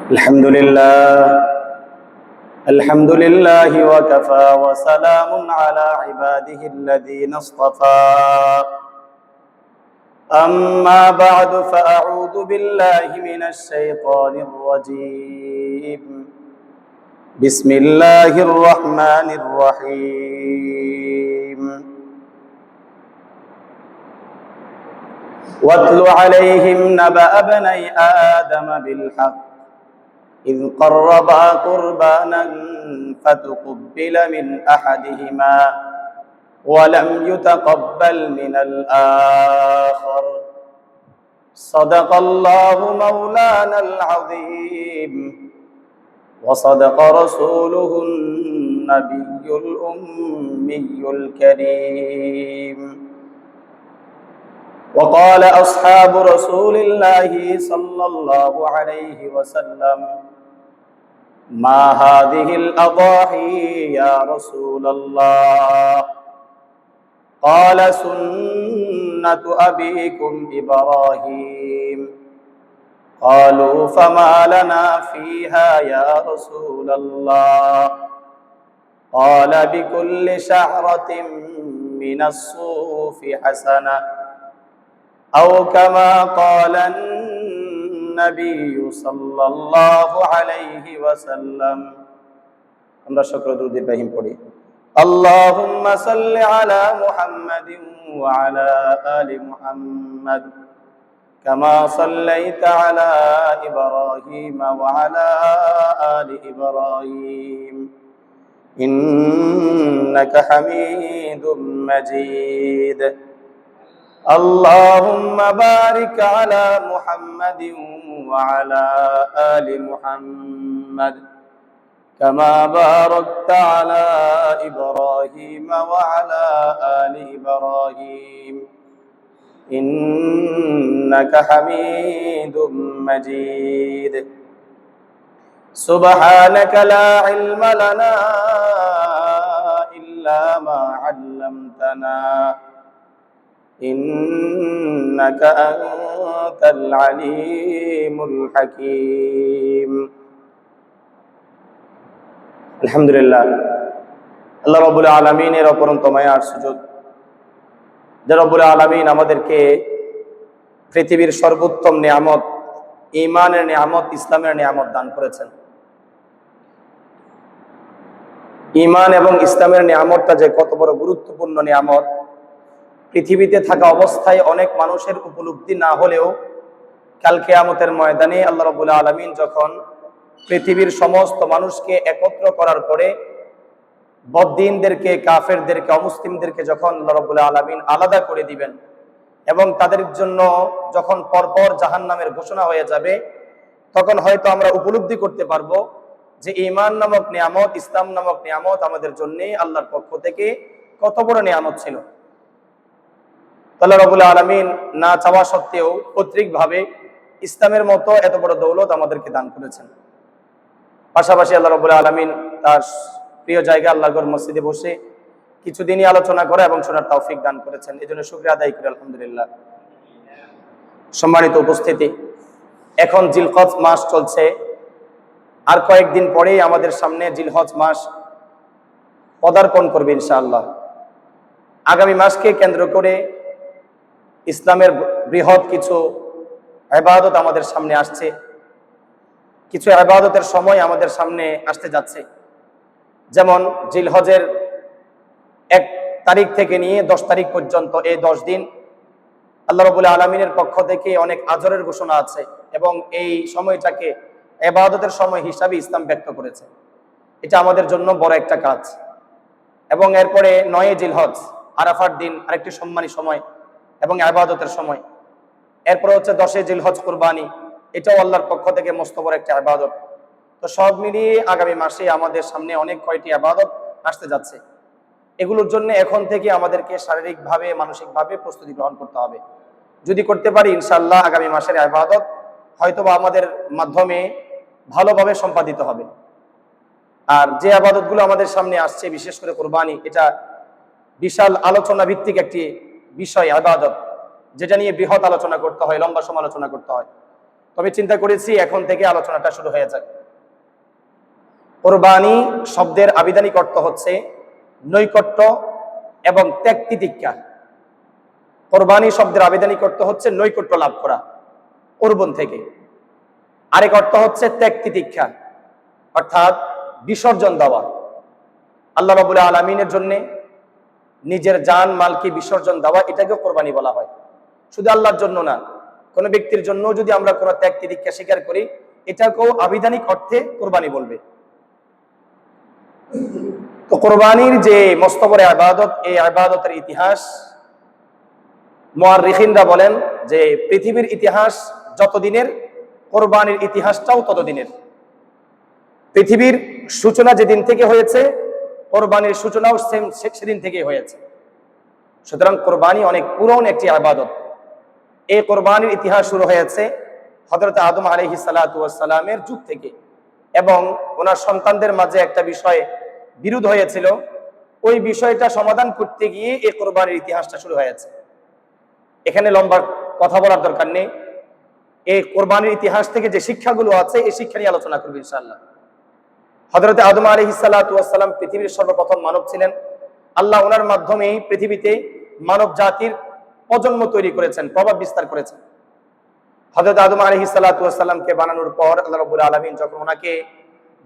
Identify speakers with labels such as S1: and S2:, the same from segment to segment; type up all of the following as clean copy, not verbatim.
S1: الحمد لله وكفى وسلام على عباده الذين اصطفى أما بعد فأعوذ بالله من الشيطان الرجيم بسم الله الرحمن الرحيم واتل عليهم نبأ ابني آدم بالحق إذ قربا قربانا فتقبل من أحدهما ولم يتقبل من الآخر صدق الله مولانا العظيم وصدق رسوله النبي الأمي الكريم وقال أصحاب رسول الله صلى الله عليه وسلم ما هذه الأضاحي يا رسول الله قال سنة أبيكم إبراهيم قالوا فما لنا فيها يا رسول الله قال بكل شعرة من الصوف حسنة أو كما قال النبي صلى الله عليه وسلم আমরা শুকর দুরূদ ইব্রাহিম পড়ি اللهم صل على محمد وعلى آل محمد كما صليت على إبراهيم وعلى آل إبراهيم إنك حميد مجيد اللهم بارك على محمد وعلى آل محمد كما باركت على إبراهيم وعلى آل إبراهيم إنك حميد مجيد سبحانك لا علم لنا إلا ما علمتنا إنك أنت العليم الحكيم আলহামদুলিল্লাহ আল্লাহ রাব্বুল আলামিনের অপরন্ত মায়া আর সুযোগ যে রাব্বুল আলামিন আমাদেরকে পৃথিবীর সর্বোত্তম নিয়ামত ঈমানের নিয়ামত ইসলামের নিয়ামত দান করেছেন। ঈমান এবং ইসলামের নিয়ামতটা যে কত বড় গুরুত্বপূর্ণ নিয়ামত পৃথিবীতে থাকা অবস্থায় অনেক মানুষের উপলব্ধি না হলেও কাল কিয়ামতের ময়দানে আল্লাহ রাব্বুল আলামিন যখন পৃথিবীর সমস্ত মানুষকে একত্র করার পরে বদ্দিনদেরকে কাফেরদেরকে অমুসলিমদেরকে যখন আল্লাহ রাব্বুল আলামিন আলাদা করে দিবেন এবং তাদের জন্য যখন পরপর জাহান্নামের ঘোষণা হয়ে যাবে তখন হয়তো আমরা উপলব্ধি করতে পারবো যে ঈমান নামক নিয়ামত ইসলাম নামক নিয়ামত আমাদের জন্য আল্লাহর পক্ষ থেকে কত বড় নিয়ামত ছিল। আল্লাহ রাব্বুল আলামিন না চাওয়া সত্ত্বেও পৈতৃকভাবে ইসলামের মতো এত বড় দৌলত আমাদেরকে দান করেছেন। পাশাপাশি আল্লাহ রাব্বুল আলামিন তার প্রিয় জায়গা আল্লাহর মসজিদে বসে কিছুদিনই আলোচনা করা এবং শোনার তৌফিক দান করেছেন। এজন্য শুকরিয়া আদায় করি আলহামদুলিল্লাহ। সম্মানিত উপস্থিতি, এখন জিলহজ মাস চলছে, আর কয়েকদিন পরেই আমাদের সামনে জিলহজ মাস পদার্পণ করবে ইনশাআল্লাহ। আগামী মাসকে কেন্দ্র করে ইসলামের বৃহৎ কিছু ইবাদত আমাদের সামনে আসছে, কিছু ইবাদতের সময় আমাদের সামনে আসতে যাচ্ছে। যেমন জিলহজের 1 তারিখ থেকে নিয়ে 10 তারিখ পর্যন্ত এই 10 দিন আল্লাহ রাব্বুল আলামিনের পক্ষ থেকে অনেক আজরের ঘোষণা আছে এবং এই সময়টাকে ইবাদতের সময় হিসাবে ইসলাম ব্যক্ত করেছে। এটা আমাদের জন্য বড় একটা কাজ। এবং এরপরে 9 জিলহজ আরাফার দিন আরেকটি সম্মানী সময় এবং ইবাদতের সময়। এরপর হচ্ছে 10 জিলহজ কুরবানি, এটাও আল্লাহর পক্ষ থেকে মস্ত বড় একটা ইবাদত। তো সব মিলিয়ে আগামী মাসে আমাদের সামনে অনেক কয়টি ইবাদত আসতে যাচ্ছে। এগুলোর জন্য এখন থেকে আমাদেরকে শারীরিকভাবে মানসিকভাবে প্রস্তুতি গ্রহণ করতে হবে। যদি করতে পারি ইনশাআল্লাহ আগামী মাসের ইবাদত হয়তোবা আমাদের মাধ্যমে ভালোভাবে সম্পাদিত হবে। আর যে ইবাদতগুলো আমাদের সামনে আসছে, বিশেষ করে কুরবানি, এটা বিশাল আলোচনা ভিত্তিক একটি বিষয় ইবাদত, যেটা নিয়ে বৃহৎ আলোচনা করতে হয়, লম্বা সমালোচনা করতে হয়। তবে চিন্তা করেছি এখন থেকে আলোচনাটা শুরু হয়ে যাক। কোরবানি শব্দের আবিধানিক অর্থ হচ্ছে নৈকট্য এবং ত্যাগ তিতিক্ষা। কোরবানি শব্দের আবিধানিক অর্থ হচ্ছে নৈকট্য লাভ করা কোরবান থেকে। আরেক অর্থ হচ্ছে ত্যাগ তিতিক্ষা, অর্থাৎ বিসর্জন দেওয়া। আল্লাহ রাব্বুল আলামিনের জন্য নিজের জান মালকে বিসর্জন দেওয়া, এটাকে কোরবানি বলা হয়। শুধু আল্লাহর জন্য না, কোন ব্যক্তির জন্য যদি আমরা কোনো ত্যাগ তিতিক্ষা স্বীকার করি, এটাকেও আবিধানিক অর্থে কোরবানি বলবে। তো কোরবানির যে মস্ত বড় ইবাদত, এই ইবাদতের ইতিহাস মুআররিখিনরা বলেন যে পৃথিবীর ইতিহাস যতদিনের, কোরবানির ইতিহাসটাও ততদিনের। পৃথিবীর সূচনা যেদিন থেকে হয়েছে, কোরবানির সূচনাও সেদিন থেকেই হয়েছে। সুতরাং কোরবানি অনেক পুরনো একটি ইবাদত। এই কোরবানির ইতিহাস শুরু হয়েছে হযরত আদম আলাইহিস সালাতু ওয়াস সালামের যুগ থেকে, এবং ওনার সন্তানদের মাঝে একটা বিষয় বিরোধ হয়েছিল। ওই বিষয়টা সমাধান করতে গিয়ে এই কোরবানির ইতিহাসটা শুরু হয়েছে। এখানে লম্বা কথা বলার দরকার নেই। এই কোরবানির ইতিহাস থেকে যে শিক্ষাগুলো আছে, এই শিক্ষা নিয়ে আলোচনা করব ইনশাআল্লাহ। হযরত আদম আলাইহিস সালাতু ওয়াস সালাম পৃথিবীর সর্বপ্রথম মানব ছিলেন। আল্লাহ ওনার মাধ্যমেই পৃথিবীতে মানব জাতির প্রজন্ম তৈরি করেছেন, প্রভাব বিস্তার করেছেন। হযরত আদম আলাইহিস সালাতু ওয়াস সালামকে বানানোর পর আল্লাহ রাব্বুল আলামিন যখন ওনাকে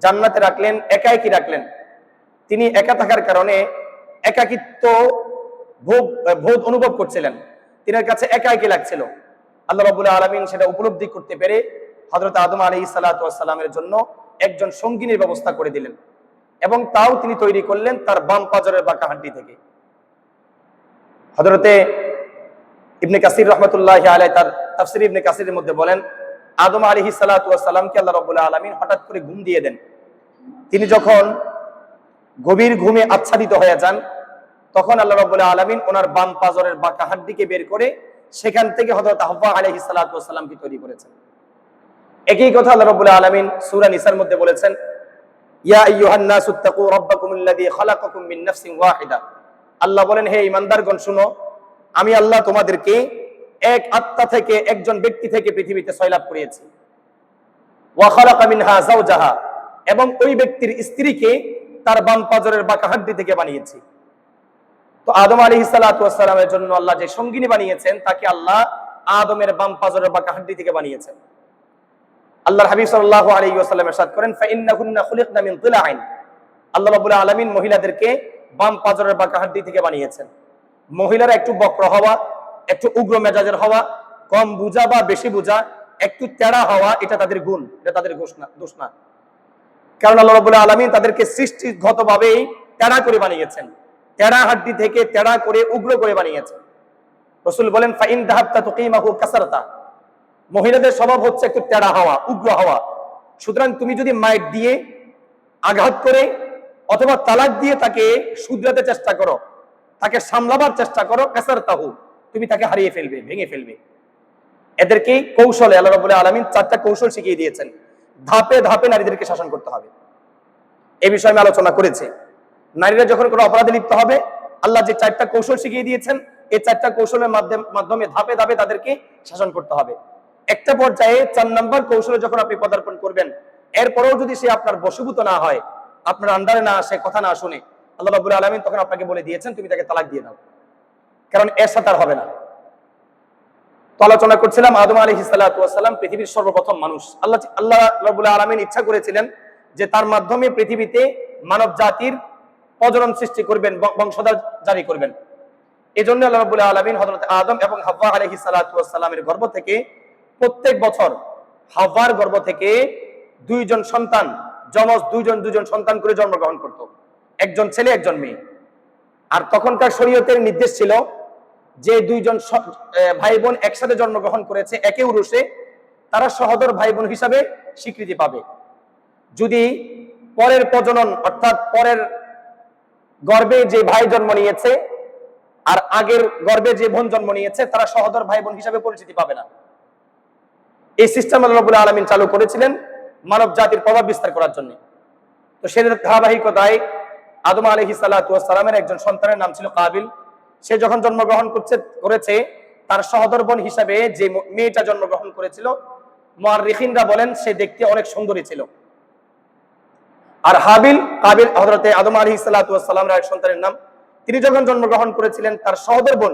S1: জান্নাতে রাখলেন, একাকী রাখলেন, তিনি একা থাকার কারণে একাকিত্ব বোধ অনুভব করছিলেন, তিনার কাছে একাকী লাগছিল। আল্লাহ রাব্বুল আলামিন সেটা উপলব্ধি করতে পেরে হযরত আদম আলাইহিস সালাতু ওয়াস সালামের জন্য একজন সঙ্গিনীর ব্যবস্থা করে দিলেন, এবং তাও তিনি তৈরি করলেন তার বাম পাজরের বাঁকা হাড্ডি থেকে। হযরতে ইবনে কাসির রাহমাতুল্লাহি আলাইহি তার তাফসীর ইবনে কাসিরের মধ্যে বলেন, আদম আলাইহিস সালাতু ওয়াস সালামকে আল্লাহ রাব্বুল আলামিন হঠাৎ করে ঘুম দিয়ে দেন। তিনি যখন গভীর ঘুমে আচ্ছাদিত হয়ে যান, তখন আল্লাহ রাব্বুল আলামিন ওনার বাম পাজরের বাঁকা হাড্ডিকে বের করে সেখান থেকে হযরত হাওয়া আলাইহিস সালাতু ওয়াস সালামকে তৈরি করেছেন। একই কথা আল্লাহ রাব্বুল আলামিন সূরা নিসার মধ্যে বলেছেন, ইয়া আইয়ুহান নাসুত্তাকু রাব্বাকুমুল্লাযী খালাকাকুম মিন নাফসিন ওয়াহিদা। আল্লাহ বলেন, হে ঈমানদারগণ শুনো, আমি আল্লাহ তোমাদেরকে এক আত্মা থেকে, একজন ব্যক্তি থেকে পৃথিবীতে সয়লাভ করিয়েছি। ওয়া খালাকা মিনহা যাওজাহা, এবং ওই ব্যক্তির স্ত্রীকে তার বাম পাজরের বাঁকা হাড্ডি থেকে বানিয়েছি। তো আদম আলাইহিস সালাতু ওয়াস সালামের জন্য আল্লাহ যে সঙ্গিনী বানিয়েছেন, তাকে আল্লাহ আদমের বাম পাজরের বাঁকা হাড্ডি থেকে বানিয়েছেন। আল্লাহর হাবিব সাল্লাল্লাহু আলাইহি ওয়াসাল্লাম ইরশাদ করেন, ফাইন্নাহুন্না খুলিকনা মিন দিলাইন। আল্লাহ রাব্বুল আলামিন মহিলাদেরকে বাম পাজরের বাঁকা হাড্ডি থেকে বানিয়েছেন। মহিলারা একটু বক্র হওয়া, একটু উগ্র মেজাজের হওয়া, কম বুঝা বা বেশি বুঝা, একটু তেড়া হওয়া, এটা তাদের গুণ, এটা তাদের দোষ না। কারণ আল্লাহ রাব্বুল আলামিন তাদেরকে সৃষ্টিগতভাবেই তেড়া করে বানিয়েছেন, তেড়া হাড্ডি থেকে তেড়া করে উগ্র করে বানিয়েছেন। রাসূল বলেন, ফাইন দাহাবতা তুকিমাহু কাসারতা। মহিলাদের স্বভাব হচ্ছে একটু তেড়া হওয়া, উগ্র হওয়া। সুতরাং তুমি যদি মাইট দিয়ে, আঘাত করে, অথবা তালাক দিয়ে তাকে শুধরাতে চেষ্টা করো, তাকে সামলাবার চেষ্টা করো, কাসারতাহু, তুমি তাকে হারিয়ে ফেলবে, ভেঙে ফেলবে। এদেরকে কৌশলে আল্লাহ রাব্বুল আলামিন 4টা কৌশল শিখিয়ে দিয়েছেন। ধাপে ধাপে নারীদেরকে শাসন করতে হবে। এই বিষয়ে আমি আলোচনা করেছি। নারীরা যখন কোনো অপরাধে লিপ্ত হবে, আল্লাহ যে 4টা কৌশল শিখিয়ে দিয়েছেন, এই 4টা কৌশলের মাধ্যমে ধাপে ধাপে তাদেরকে শাসন করতে হবে। একটা পর্যায়ে 4 নম্বর কৌশলে যখন আপনি পদার্পণ করবেন, এরপরেও যদি সে আপনার বশীভূত না হয়, আপনার আন্ডারে না আসে, কথা না শুনে, আল্লাহ রাব্বুল আলামিন তখন আপনাকে বলে দিয়েছেন তুমি তাকে তালাক দিয়ে দাও, কারণ এর সাথে আর হবে না। তো আলোচনা করছিলাম আদম আলাইহিস সালাতু ওয়াস সালাম পৃথিবীর সর্বপ্রথম মানুষ। আল্লাহ রাব্বুল আলামিন ইচ্ছা করেছিলেন যে তার মাধ্যমে পৃথিবীতে মানব জাতির প্রজনন সৃষ্টি করবেন, বংশধর জারি করবেন। এজন্য আল্লাহ রাব্বুল আলামিন হযরত আদম এবং হাওয়া আলাইহিস সালাতু ওয়াস সালামের গর্ভ থেকে প্রত্যেক বছর হাওয়ার গর্ভ থেকে 2 জন সন্তান, যমজ 2 জন সন্তান করে জন্মগ্রহণ করত, একজন ছেলে একজন মেয়ে। আর তখনকার শরীয়তের নির্দেশ ছিল যে 2 জন ভাই বোন একসাথে জন্মগ্রহণ করেছে একই উরুসে, তারা সহোদর ভাই বোন হিসাবে স্বীকৃতি পাবে। যদি পরের প্রজনন, অর্থাৎ পরের গর্ভে যে ভাই জন্ম নিয়েছে আর আগের গর্ভে যে বোন জন্ম নিয়েছে, তারা সহোদর ভাই বোন হিসাবে পরিচিতি পাবে না। এই সিস্টেম আল্লাহ রাব্বুল আলামিন চালু করেছিলেন মানব জাতির প্রভাব বিস্তার করার জন্য। তো সেই ধারাবাহিকতায় আদম আলাইহিস সালাতু ওয়াস সালামের একজন সন্তানের নাম ছিল কাবিল। সে যখন জন্মগ্রহণ করেছে, তার সহোদর বোন হিসাবে যে মেয়েটা জন্মগ্রহণ করেছিল, মুআররিখিনরা বলেন সে দেখতে অনেক সুন্দরী ছিল। আর কাবিল হযরতে আদম আলাইহিস সালাতু ওয়াস সালামের এক সন্তানের নাম। তিনি যখন জন্মগ্রহণ করেছিলেন তার সহোদর বোন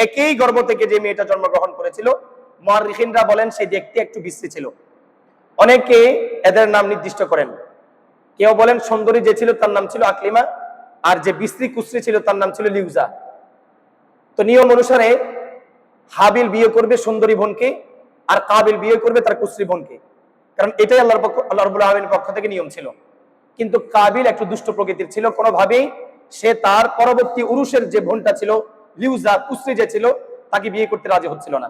S1: একই গর্ভ থেকে যে মেয়েটা জন্মগ্রহণ করেছিল, মুআররিখিনরা বলেন সে দেখতে একটু বিশ্রী ছিল। অনেকে এদের নাম নির্দিষ্ট করেন। কেউ বলেন সুন্দরী যে ছিল তার নাম ছিল আকলিমা, আর যে বিশ্রী কুশ্রী ছিল তার নাম ছিল লিউজা। তো নিয়ম অনুসারে হাবিল বিয়ে করবে সুন্দরী বোনকে, আর কাবিল বিয়ে করবে তার কুশ্রী বোনকে, কারণ এটাই আল্লাহ রাব্বুল আলামিনের পক্ষ থেকে নিয়ম ছিল। কিন্তু কাবিল একটু দুষ্ট প্রকৃতির ছিল, কোনোভাবেই সে তার পরবর্তী উরুষের যে বোনটা ছিল লিউজা কুশ্রী যে ছিল তাকে বিয়ে করতে রাজি হচ্ছিল না।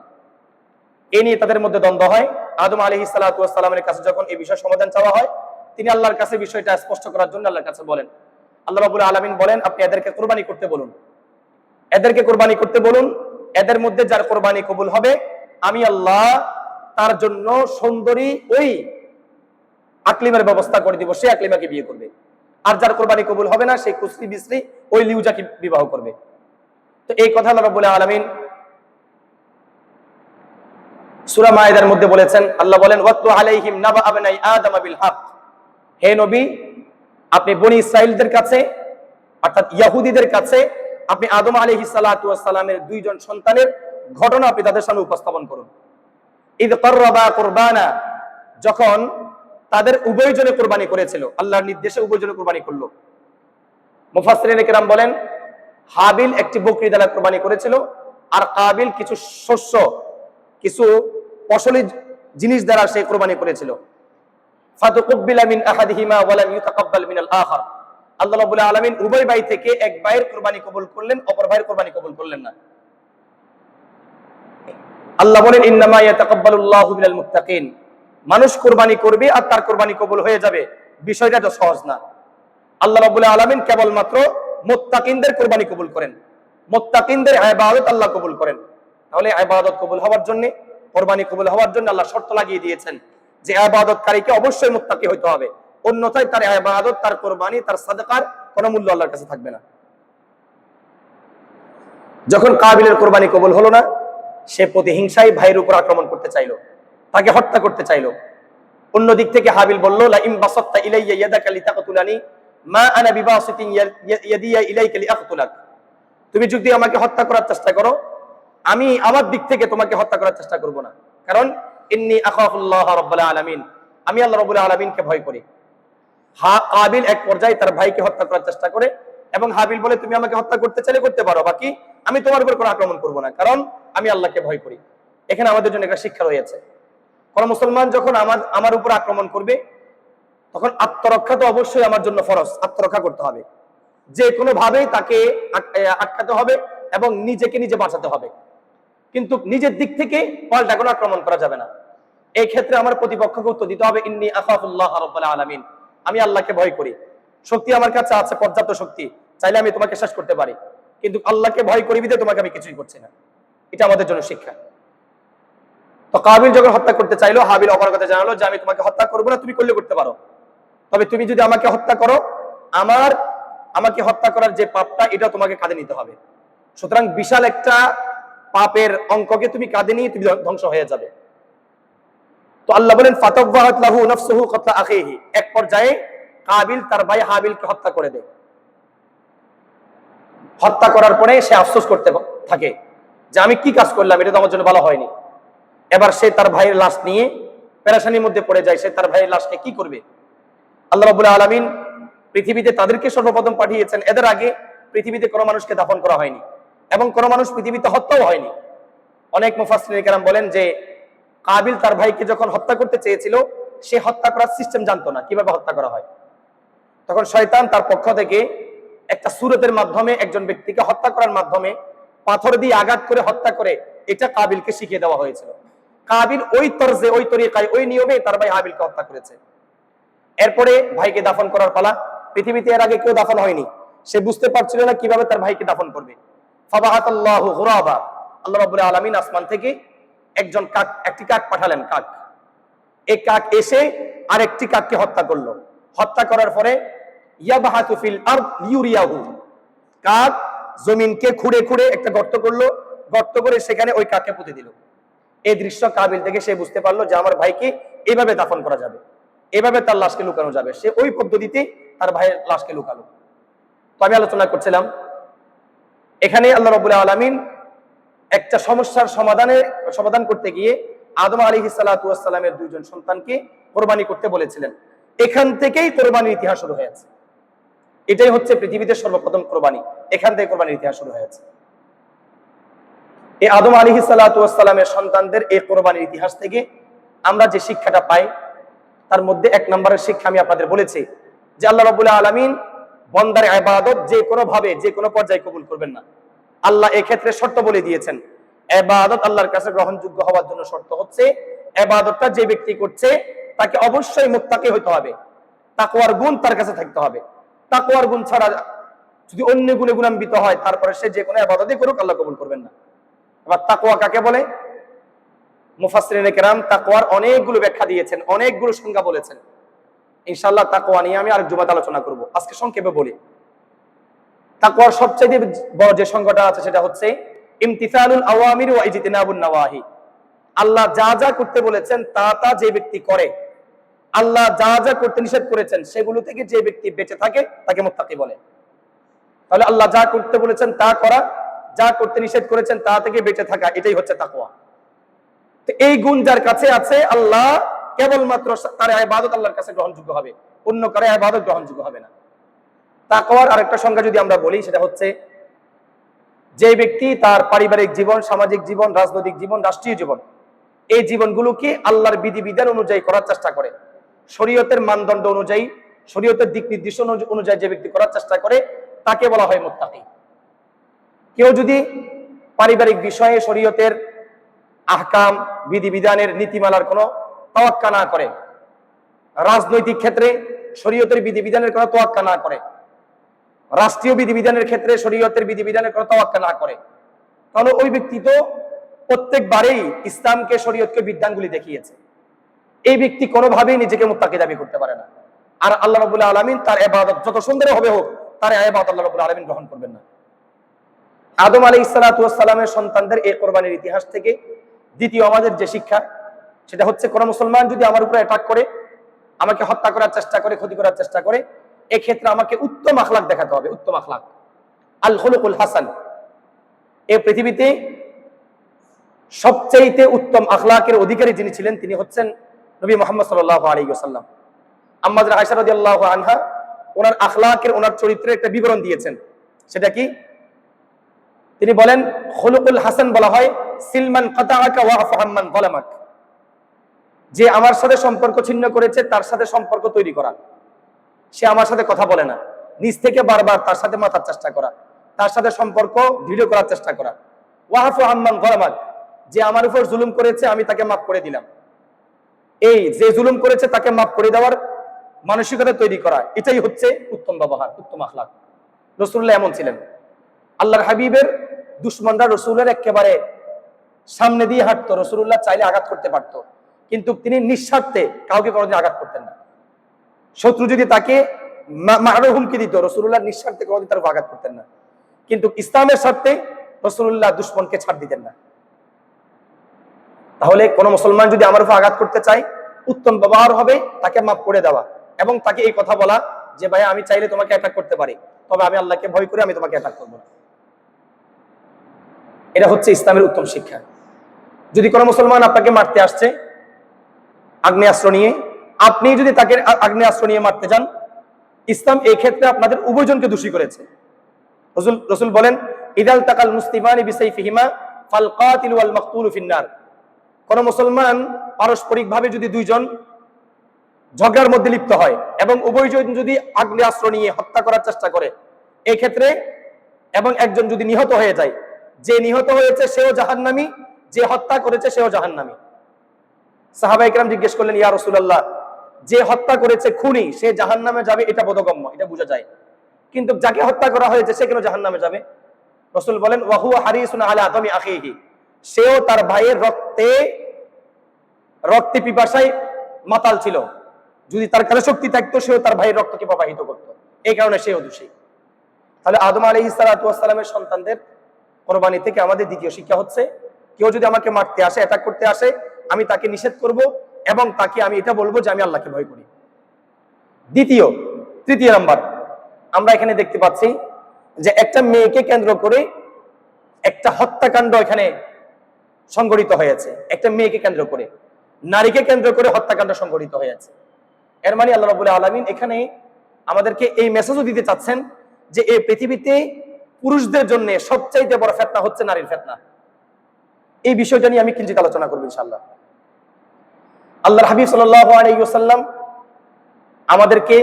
S1: এ নিয়ে তাদের মধ্যে দ্বন্দ্ব হয়। আদম আলাইহিস সালাতু ওয়াস সালামের কাছে যখন এই বিষয়ে সমাধান চাওয়া হয়, তিনি আল্লাহর কাছে বিষয়টা স্পষ্ট করার জন্য আল্লাহর কাছে বলেন। আল্লাহ রাব্বুল আলামিন বলেন, আপনি এদেরকে কুরবানি করতে বলুন, এদেরকে কুরবানি করতে বলুন। এদের মধ্যে যার কুরবানি কবুল হবে আমি আল্লাহ তার জন্য সুন্দরী ওই আকলিমার ব্যবস্থা করে দিব, সে আকলিমাকে বিয়ে করবে। আর যার কুরবানি কবুল হবে না সেই কুশ্রী বিশ্রী ওই লিউজাকে বিবাহ করবে। তো এই কথা আল্লাহ রাব্বুল আলামিন সূরা মায়েদার মধ্যে বলেছেন। আল্লাহ বলেন, ওয়াতলু আলাইহিম নাবা আবনাই আদম বিল হক। হে নবী, আপনি বনি ইসরাঈলদের কাছে অর্থাৎ ইহুদিদের কাছে আপনি আদম আলাইহিস সালাতু ওয়াস সালামের দুইজন সন্তানের ঘটনা আপনি তাদের সামনে উপস্থাপন করুন। ইদ কাররাবা কুরবানা, যখন তাদের উভয়জনে কুরবানি করেছিল, আল্লাহর নির্দেশে উভয়জনে কুরবানি করলো। মুফাসসিরিনে কেরাম বলেন হাবিল একটি বকরি দ্বারা কুরবানি করেছিল, আর কাবিল কিছু শস্য কিছু ফসলি জিনিস দ্বারা সে কুরবানি করেছিল। ফাতুকুব্বিলা মিন আহাদিহিমা ওয়া লাম ইউতাকাব্বাল মিনাল আখার। আল্লাহ রাব্বুল আলামিন উভয় ভাই থেকে এক ভাইয়ের কুরবানি কবুল করলেন, অপর ভাইয়ের কুরবানি কবুল করলেন না। আল্লাহ বলেন, ইন্নামা ইয়াতাকাব্বালুল্লাহু মিনাল মুত্তাকিন। মানুষ কুরবানি করবে আর তার কুরবানি কবুল হয়ে যাবে, বিষয়টা তো সহজ না। আল্লাহ রাব্বুল আলামিন কেবলমাত্র মুত্তাকিনদের কুরবানি কবুল করেন, মুত্তাকিনদের ইবাদত আল্লাহ কবুল করেন। তাহলে ইবাদত কবুল হওয়ার জন্য, কুরবানি কবুল হওয়ার জন্য আল্লাহ শর্ত লাগিয়ে দিয়েছেন যে ইবাদতকারীকে অবশ্যই মুত্তাকি হতে হবে, অন্যথায় তার ইবাদত, তার কুরবানি, তার সাদকার কোনো মূল্য আল্লাহর কাছে থাকবে না। যখন কাবিলের কুরবানি কবুল হলো না, সে প্রতিহিংসায় ভাইয়ের উপর আক্রমণ করতে চাইলো, তাকে হত্যা করতে চাইলো। অন্য দিক থেকে হাবিল বলল, লা ইম বাসাত্তা ইলাইয়া ইয়াদাকা লিতাকতুলানি মা আনা বিবাসিতিন ইয়াদিয়া ইলাইকা লিআকতুলাক। তুমি যদি আমাকে হত্যা করার চেষ্টা করো, আমি আমার দিক থেকে তোমাকে হত্যা করার চেষ্টা করব না, কারণ ইন্নী আখাফুল্লাহ রাব্বুল আলামিন, আমি আল্লাহ রাব্বুল আলামিনকে ভয় করি। কাবিল এক পর্যায়ে তার ভাইকে হত্যা করার চেষ্টা করে, এবং হাবিল বলে, তুমি আমাকে হত্যা করতে চাইলে করতে পারো, বাকি আমি তোমার উপর কোনো আক্রমণ করব না, কারণ আমি আল্লাহকে ভয় করি। এখানে আমাদের জন্য একটা শিক্ষা রয়েছে। কোন মুসলমান যখন আমার উপর আক্রমণ করবে, তখন আত্মরক্ষা তো অবশ্যই আমার জন্য ফরজ, আত্মরক্ষা করতে হবে, যে কোনো ভাবেই তাকে আটকাতে হবে এবং নিজেকে নিজে বাঁচাতে হবে। কিন্তু নিজের দিক থেকে পাল্টা কোনো আক্রমণ করা যাবে না। এই ক্ষেত্রে আমার প্রতিপক্ষকে উত্তর দিতে হবে, ইন্নী আখাফুল্লাহ রাব্বুল আলামিন, আমি আল্লাহকে ভয় করি। শক্তি আমার কাছে আছে, পর্যাপ্ত শক্তি, চাইলে আমি তোমাকে শেষ করতে পারি, কিন্তু আল্লাহকে ভয় করি বিধায় তোমাকে আমি কিছুই করছি না। এটা আমাদের জন্য শিক্ষা। তো কাবিল যখন হত্যা করতে চাইলো, হাবিল অপরাগতা জানালো যে আমি তোমাকে হত্যা করবো না, তুমি করলে করতে পারো, তবে তুমি যদি আমাকে হত্যা করো, আমাকে হত্যা করার যে পাপটা এটা তোমাকে কাঁধে নিতে হবে। সুতরাং বিশাল একটা পাপের অঙ্ককে তুমি কাঁধে নিয়ে তুমি ধ্বংস হয়ে যাবে। তো আল্লাহ বলেন, ফাতাওয়াত লাহু নাফসুহু কাতলা আখিহি। এক পর্যায়ে কাবিল তার ভাই হাবিলকে হত্যা করে দেয়। হত্যা করার পরে সে আফসোস করতে থাকে যে আমি কি কাজ করলাম, এটা তো আমার জন্য ভালো হয়নি। এবার সে তার ভাইয়ের লাশ নিয়ে পেরেশানির মধ্যে পড়ে যায়, সে তার ভাইয়ের লাশকে কি করবে। আল্লাহ রাব্বুল আলামিন পৃথিবীতে তাদেরকে সর্বপ্রথম পাঠিয়েছেন, এদের আগে পৃথিবীতে কোনো মানুষকে দাফন করা হয়নি এবং কোনো মানুষ পৃথিবীতে হত্যাও হয়নি। অনেক মুফাসসিরিন কেরাম বলেন যে কাবিল তার ভাইকে যখন হত্যা করতে চেয়েছিল, সে হত্যা করার সিস্টেম জানতো না, কিভাবে হত্যা করা হয়। তখন শয়তান তার পক্ষ থেকে একটা সূরতের মাধ্যমে একজন ব্যক্তিকে হত্যা করার মাধ্যমে পাথর দিয়ে আঘাত করে হত্যা করে, এটা কাবিলকে শিখিয়ে দেওয়া হয়েছিল। কাবিল ওই তরজে, ওই তরিকায়, ওই নিয়মে তার ভাই হাবিলকে হত্যা করেছে। এরপরে ভাইকে দাফন করার পালা। পৃথিবীতে এর আগে কেউ দাফন হয়নি, সে বুঝতে পারছিল না কিভাবে তার ভাইকে দাফন করবে। ফাবাহাতাল্লাহু গুরাবা, আল্লাহ রাব্বুল আলামিন আসমান থেকে একটি কাক পাঠালেন। কাক, এই কাক এসে আরেকটি কাককে হত্যা করলো। হত্যা করার পরে ইয়াবহাতু ফিল আরদ লিউরিয়াহু, কাক জমিনকে খুঁড়ে খুঁড়ে একটা গর্ত করলো, গর্ত করে সেখানে ওই কাককে পুঁতে দিল। এই দৃশ্য কাবিল থেকে সে বুঝতে পারলো যে আমার ভাইকে এইভাবে দাফন করা যাবে, এভাবে তার লাশকে লুকানো যাবে। সে ওই পদ্ধতিতে তার ভাইয়ের লাশকে লুকালো। তো আমি আলোচনা করছিলাম এখানে আল্লাহ রাব্বুল আলামিন একটা সমস্যার সমাধান করতে গিয়ে আদম আলাইহিস সালাতু ওয়াস সালামের দুইজন সন্তানকে কোরবানি করতে বলেছিলেন। এখান থেকেই কোরবানির ইতিহাস শুরু হয়েছে। এটাই হচ্ছে পৃথিবীতে সর্বপ্রথম কোরবানি, এখান থেকে কোরবানির ইতিহাস শুরু হয়েছে। এই আদম আলাইহিস সালাতু ওয়াস সালামের সন্তানদের এই কোরবানির ইতিহাস থেকে আমরা যে শিক্ষাটা পাই তার মধ্যে এক নম্বরের শিক্ষা আমি আপনাদের বলেছি যে আল্লাহ রাব্বুল আলামিন বান্দার ইবাদত যে কোনো ভাবে যে কোনো পর্যায়ে কবুল করবেন না। আল্লাহ এই ক্ষেত্রে শর্ত বলে দিয়েছেন। ইবাদত আল্লাহর কাছে গ্রহণযোগ্য হওয়ার জন্য শর্ত হচ্ছে ইবাদতটা যে ব্যক্তি করছে তাকে অবশ্যই মুত্তাকি হতে হবে, তাকওয়ার গুণ তার কাছে থাকতে হবে। তাকওয়ার গুণ ছাড়া যদি অন্য গুণে গুণান্বিত হয় তারপরে সে যে কোনো ইবাদতই করুক আল্লাহ কবুল করবেন না। এবার তাকওয়া কাকে বলে? মুফাসসিরিনে কেরাম তাকওয়ার অনেকগুলো ব্যাখ্যা দিয়েছেন, অনেকগুলো সংজ্ঞা বলেছেন। ইনশাআল্লাহ তাকওয়া নিয়ে আমি আরেক জুমাতে আলোচনা করব, আজকে সংক্ষেপে বলি। তাকওয়ার সবচেয়ে বড় যে সংজ্ঞাটা আছে সেটা হচ্ছে ইমতিসালুল আওয়ামির ওয়া ইজতিনাবুন নাওয়াহি। আল্লাহ যা যা করতে বলেছেন তা তা যে ব্যক্তি করে, আল্লাহ যা যা করতে নিষেধ করেছেন সেগুলো থেকে যে ব্যক্তি বেঁচে থাকে তাকে মুত্তাকি বলে। তাহলে আল্লাহ যা করতে বলেছেন তা করা, যা করতে নিষেধ করেছেন তা থেকে বেঁচে থাকা, এটাই হচ্ছে তাকওয়া। তো এই গুণ যার কাছে আছে আল্লাহ কেবলমাত্র তার ইবাদত আল্লাহর কাছে গ্রহণযোগ্য হবে, অন্য কারো ইবাদত গ্রহণযোগ্য হবে না। তাকওয়ার আরেকটা সংজ্ঞা যদি আমরা বলি সেটা হচ্ছে যে ব্যক্তি তার পারিবারিক জীবন, সামাজিক জীবন, রাজনৈতিক জীবন, রাষ্ট্রীয় জীবন, এই জীবনগুলোকে আল্লাহর বিধিবিধান অনুযায়ী করার চেষ্টা করে, শরীয়তের মানদণ্ড অনুযায়ী, শরীয়তের দিক নির্দেশনা অনুযায়ী যে ব্যক্তি করার চেষ্টা করে তাকে বলা হয় মুত্তাকি। কেউ যদি পারিবারিক বিষয়ে শরীয়তের আহকাম, বিধিবিধানের নীতিমালার কোনো তাওয়াক্কা না করে, রাজনৈতিক ক্ষেত্রে শরীয়তের বিধিবিধানের কোনো তাওয়াক্কা না করে, রাষ্ট্রীয় বিধিবিধানের ক্ষেত্রে শরীয়তের বিধিবিধানের কোনো তাওয়াক্কা না করে, তাহলে ওই ব্যক্তি তো প্রত্যেকবারেই ইসলামকে, শরীয়তকে বিধানগুলি দেখিয়েছে। এই ব্যক্তি কোনোভাবেই নিজেকে মুত্তাকি দাবি করতে পারে না। আর আল্লাহ রাব্বুল আলামিন তার ইবাদত যত সুন্দর হবে হোক, তার ইবাদত আল্লাহ রাব্বুল আলামিন গ্রহণ করবেন না। আদম আলাইহিস সালাতু ওয়াস সালামের সন্তানদের এই কোরবানির ইতিহাস থেকে দ্বিতীয় আমাদের যে শিক্ষা সেটা হচ্ছে কোন মুসলমান যদি আমার উপরে অ্যাটাক করে, আমাকে হত্যা করার চেষ্টা করে, ক্ষতি করার চেষ্টা করে, এই ক্ষেত্রে আমাকে উত্তম আখলাক দেখাতে হবে, উত্তম আখলাক, আল খুলুকুল হাসান। এই পৃথিবীতে সবচেয়ে উত্তম আখলাকের অধিকারী যিনি ছিলেন তিনি হচ্ছেন নবী মুহাম্মদ সাল্লাল্লাহু আলাইহি ওয়াসাল্লাম। আম্মা জান আয়েশা রাদিয়াল্লাহু আনহা ওনার আখলাকের, ওনার চরিত্রের একটা বিবরণ দিয়েছেন। সেটা কি? তিনি বলেন খুলুকুল হাসান বলা হয় সিলমান কাতাআকা ওয়া আফা আম্মান যালামাক, যে আমার সাথে সম্পর্ক ছিন্ন করেছে তার সাথে সম্পর্ক তৈরি করা। সে আমার সাথে কথা বলে না, নিজ থেকে বারবার তার সাথে মাথার চেষ্টা করা, তার সাথে সম্পর্ক দৃঢ় করার চেষ্টা করা। ওয়া আফা আম্মান যালামাক, যে আমার উপর জুলুম করেছে আমি তাকে মাফ করে দিলাম। এই যে জুলুম করেছে তাকে মাফ করে দেওয়ার মানসিকতা তৈরি করা, এটাই হচ্ছে উত্তম ব্যবহার, উত্তম আখলাক। রাসূলুল্লাহ এমন ছিলেন। আল্লাহর হাবিবের দুশমনরা রাসূলের একেবারে সামনে দিয়ে হাঁটতো, রাসূলুল্লাহ চাইলে আঘাত করতে পারত, কিন্তু তিনি নিঃস্বার্থে কাউকে কোনোদিন আঘাত করতেন না। শত্রু যদি তাকে মারার হুমকি দিত, রাসূলুল্লাহ নিঃস্বার্থে কোনোদিন তার আঘাত করতেন না। কিন্তু ইসলামের স্বার্থে রাসূলুল্লাহ দুশমনকে ছাড় দিতেন না। তাহলে কোন মুসলমান যদি আমার উপর আঘাত করতে চায়, উত্তম ব্যবহার হবে তাকে মাফ করে দেওয়া এবং তাকে এই কথা বলা যে ভাই আমি চাইলে তোমাকে অ্যাটাক করতে পারি, তবে আমি আল্লাহকে ভয় করে আমি তোমাকে অ্যাটাক করবো না। এটা হচ্ছে ইসলামের উত্তম শিক্ষা। যদি কোনো মুসলমান আপনাকে মারতে আসছে আগ্নেয়াস্ত্র নিয়ে, আপনি যদি তাকে আগ্নেয়াস্ত্র নিয়ে মারতে যান, ইসলাম এই ক্ষেত্রে আপনাদের উভয়জনকে দোষী করেছে। রাসূল বলেন ইদাল তাকাল মুসলিমানি বিসাইফিহিমা ফাল কাতিল ওয়াল মাকতুলু ফিন্নার। কোন মুসলমান পারস্পরিকভাবে যদি দুইজন ঝগড়ার মধ্যে লিপ্ত হয় এবং উভয়জন যদি আগ্নেয়াস্ত্র নিয়ে হত্যা করার চেষ্টা করে, এই ক্ষেত্রে এবং একজন যদি নিহত হয়ে যায়, যে নিহত হয়েছে সেও জাহান্নামী, যে হত্যা করেছে সেও জাহান্নামী। সাহাবায়ে কেরাম জিজ্ঞেস করলেন ইয়া রাসূলুল্লাহ, যে হত্যা করেছে খুনি, সে জাহান্নামে যাবে এটা বোধগম্য, এটা বোঝা যায়, কিন্তু যাকে হত্যা করা হয়েছে সে কেন জাহান্নামে যাবে? রাসূল বলেন ওয়া হুয়া হারিসুন আলা আদমি আখিহি, সেও তার ভাইয়ের রক্তে পিপাসায় মাতাল ছিল, যদি তার কাছে শক্তি থাকতো সেও তার ভাইয়ের রক্তকে প্রবাহিত করতো, এই কারণে সেও দোষী। তাহলে আদম আলাইহিস সালাতু ওয়াস সালামের সন্তানদের কোরবানি থেকে আমাদের দ্বিতীয় শিক্ষা হচ্ছে কেউ যদি আমাকে মারতে আসে, অ্যাটাক করতে আসে, আমি তাকে নিষেধ করব এবং তাকে আমি এটা বলবো যে আমি আল্লাহকে ভয় করি। তৃতীয় নাম্বার, আমরা এখানে দেখতে পাচ্ছি যে একটা মেয়েকে কেন্দ্র করে একটা হত্যাকাণ্ড এখানে সংঘটিত হয়েছে। একটা মেয়েকে কেন্দ্র করে, নারীকে কেন্দ্র করে হত্যাকাণ্ড সংঘটিত হয়েছে। এর মানে আল্লাহ রাব্বুল আলামিন এখানে আমাদেরকে এই মেসেজও দিতে চাচ্ছেন যে এই পৃথিবীতে পুরুষদের জন্য সবচাইতে বড় ফিতনা হচ্ছে নারীর ফিতনা। এই বিষয়টা নিয়ে আমি কিঞ্চিত আলোচনা করব ইনশাআল্লাহ। আল্লাহর হাবিব সাল্লাল্লাহু আলাইহি ওয়াসাল্লাম আমাদেরকে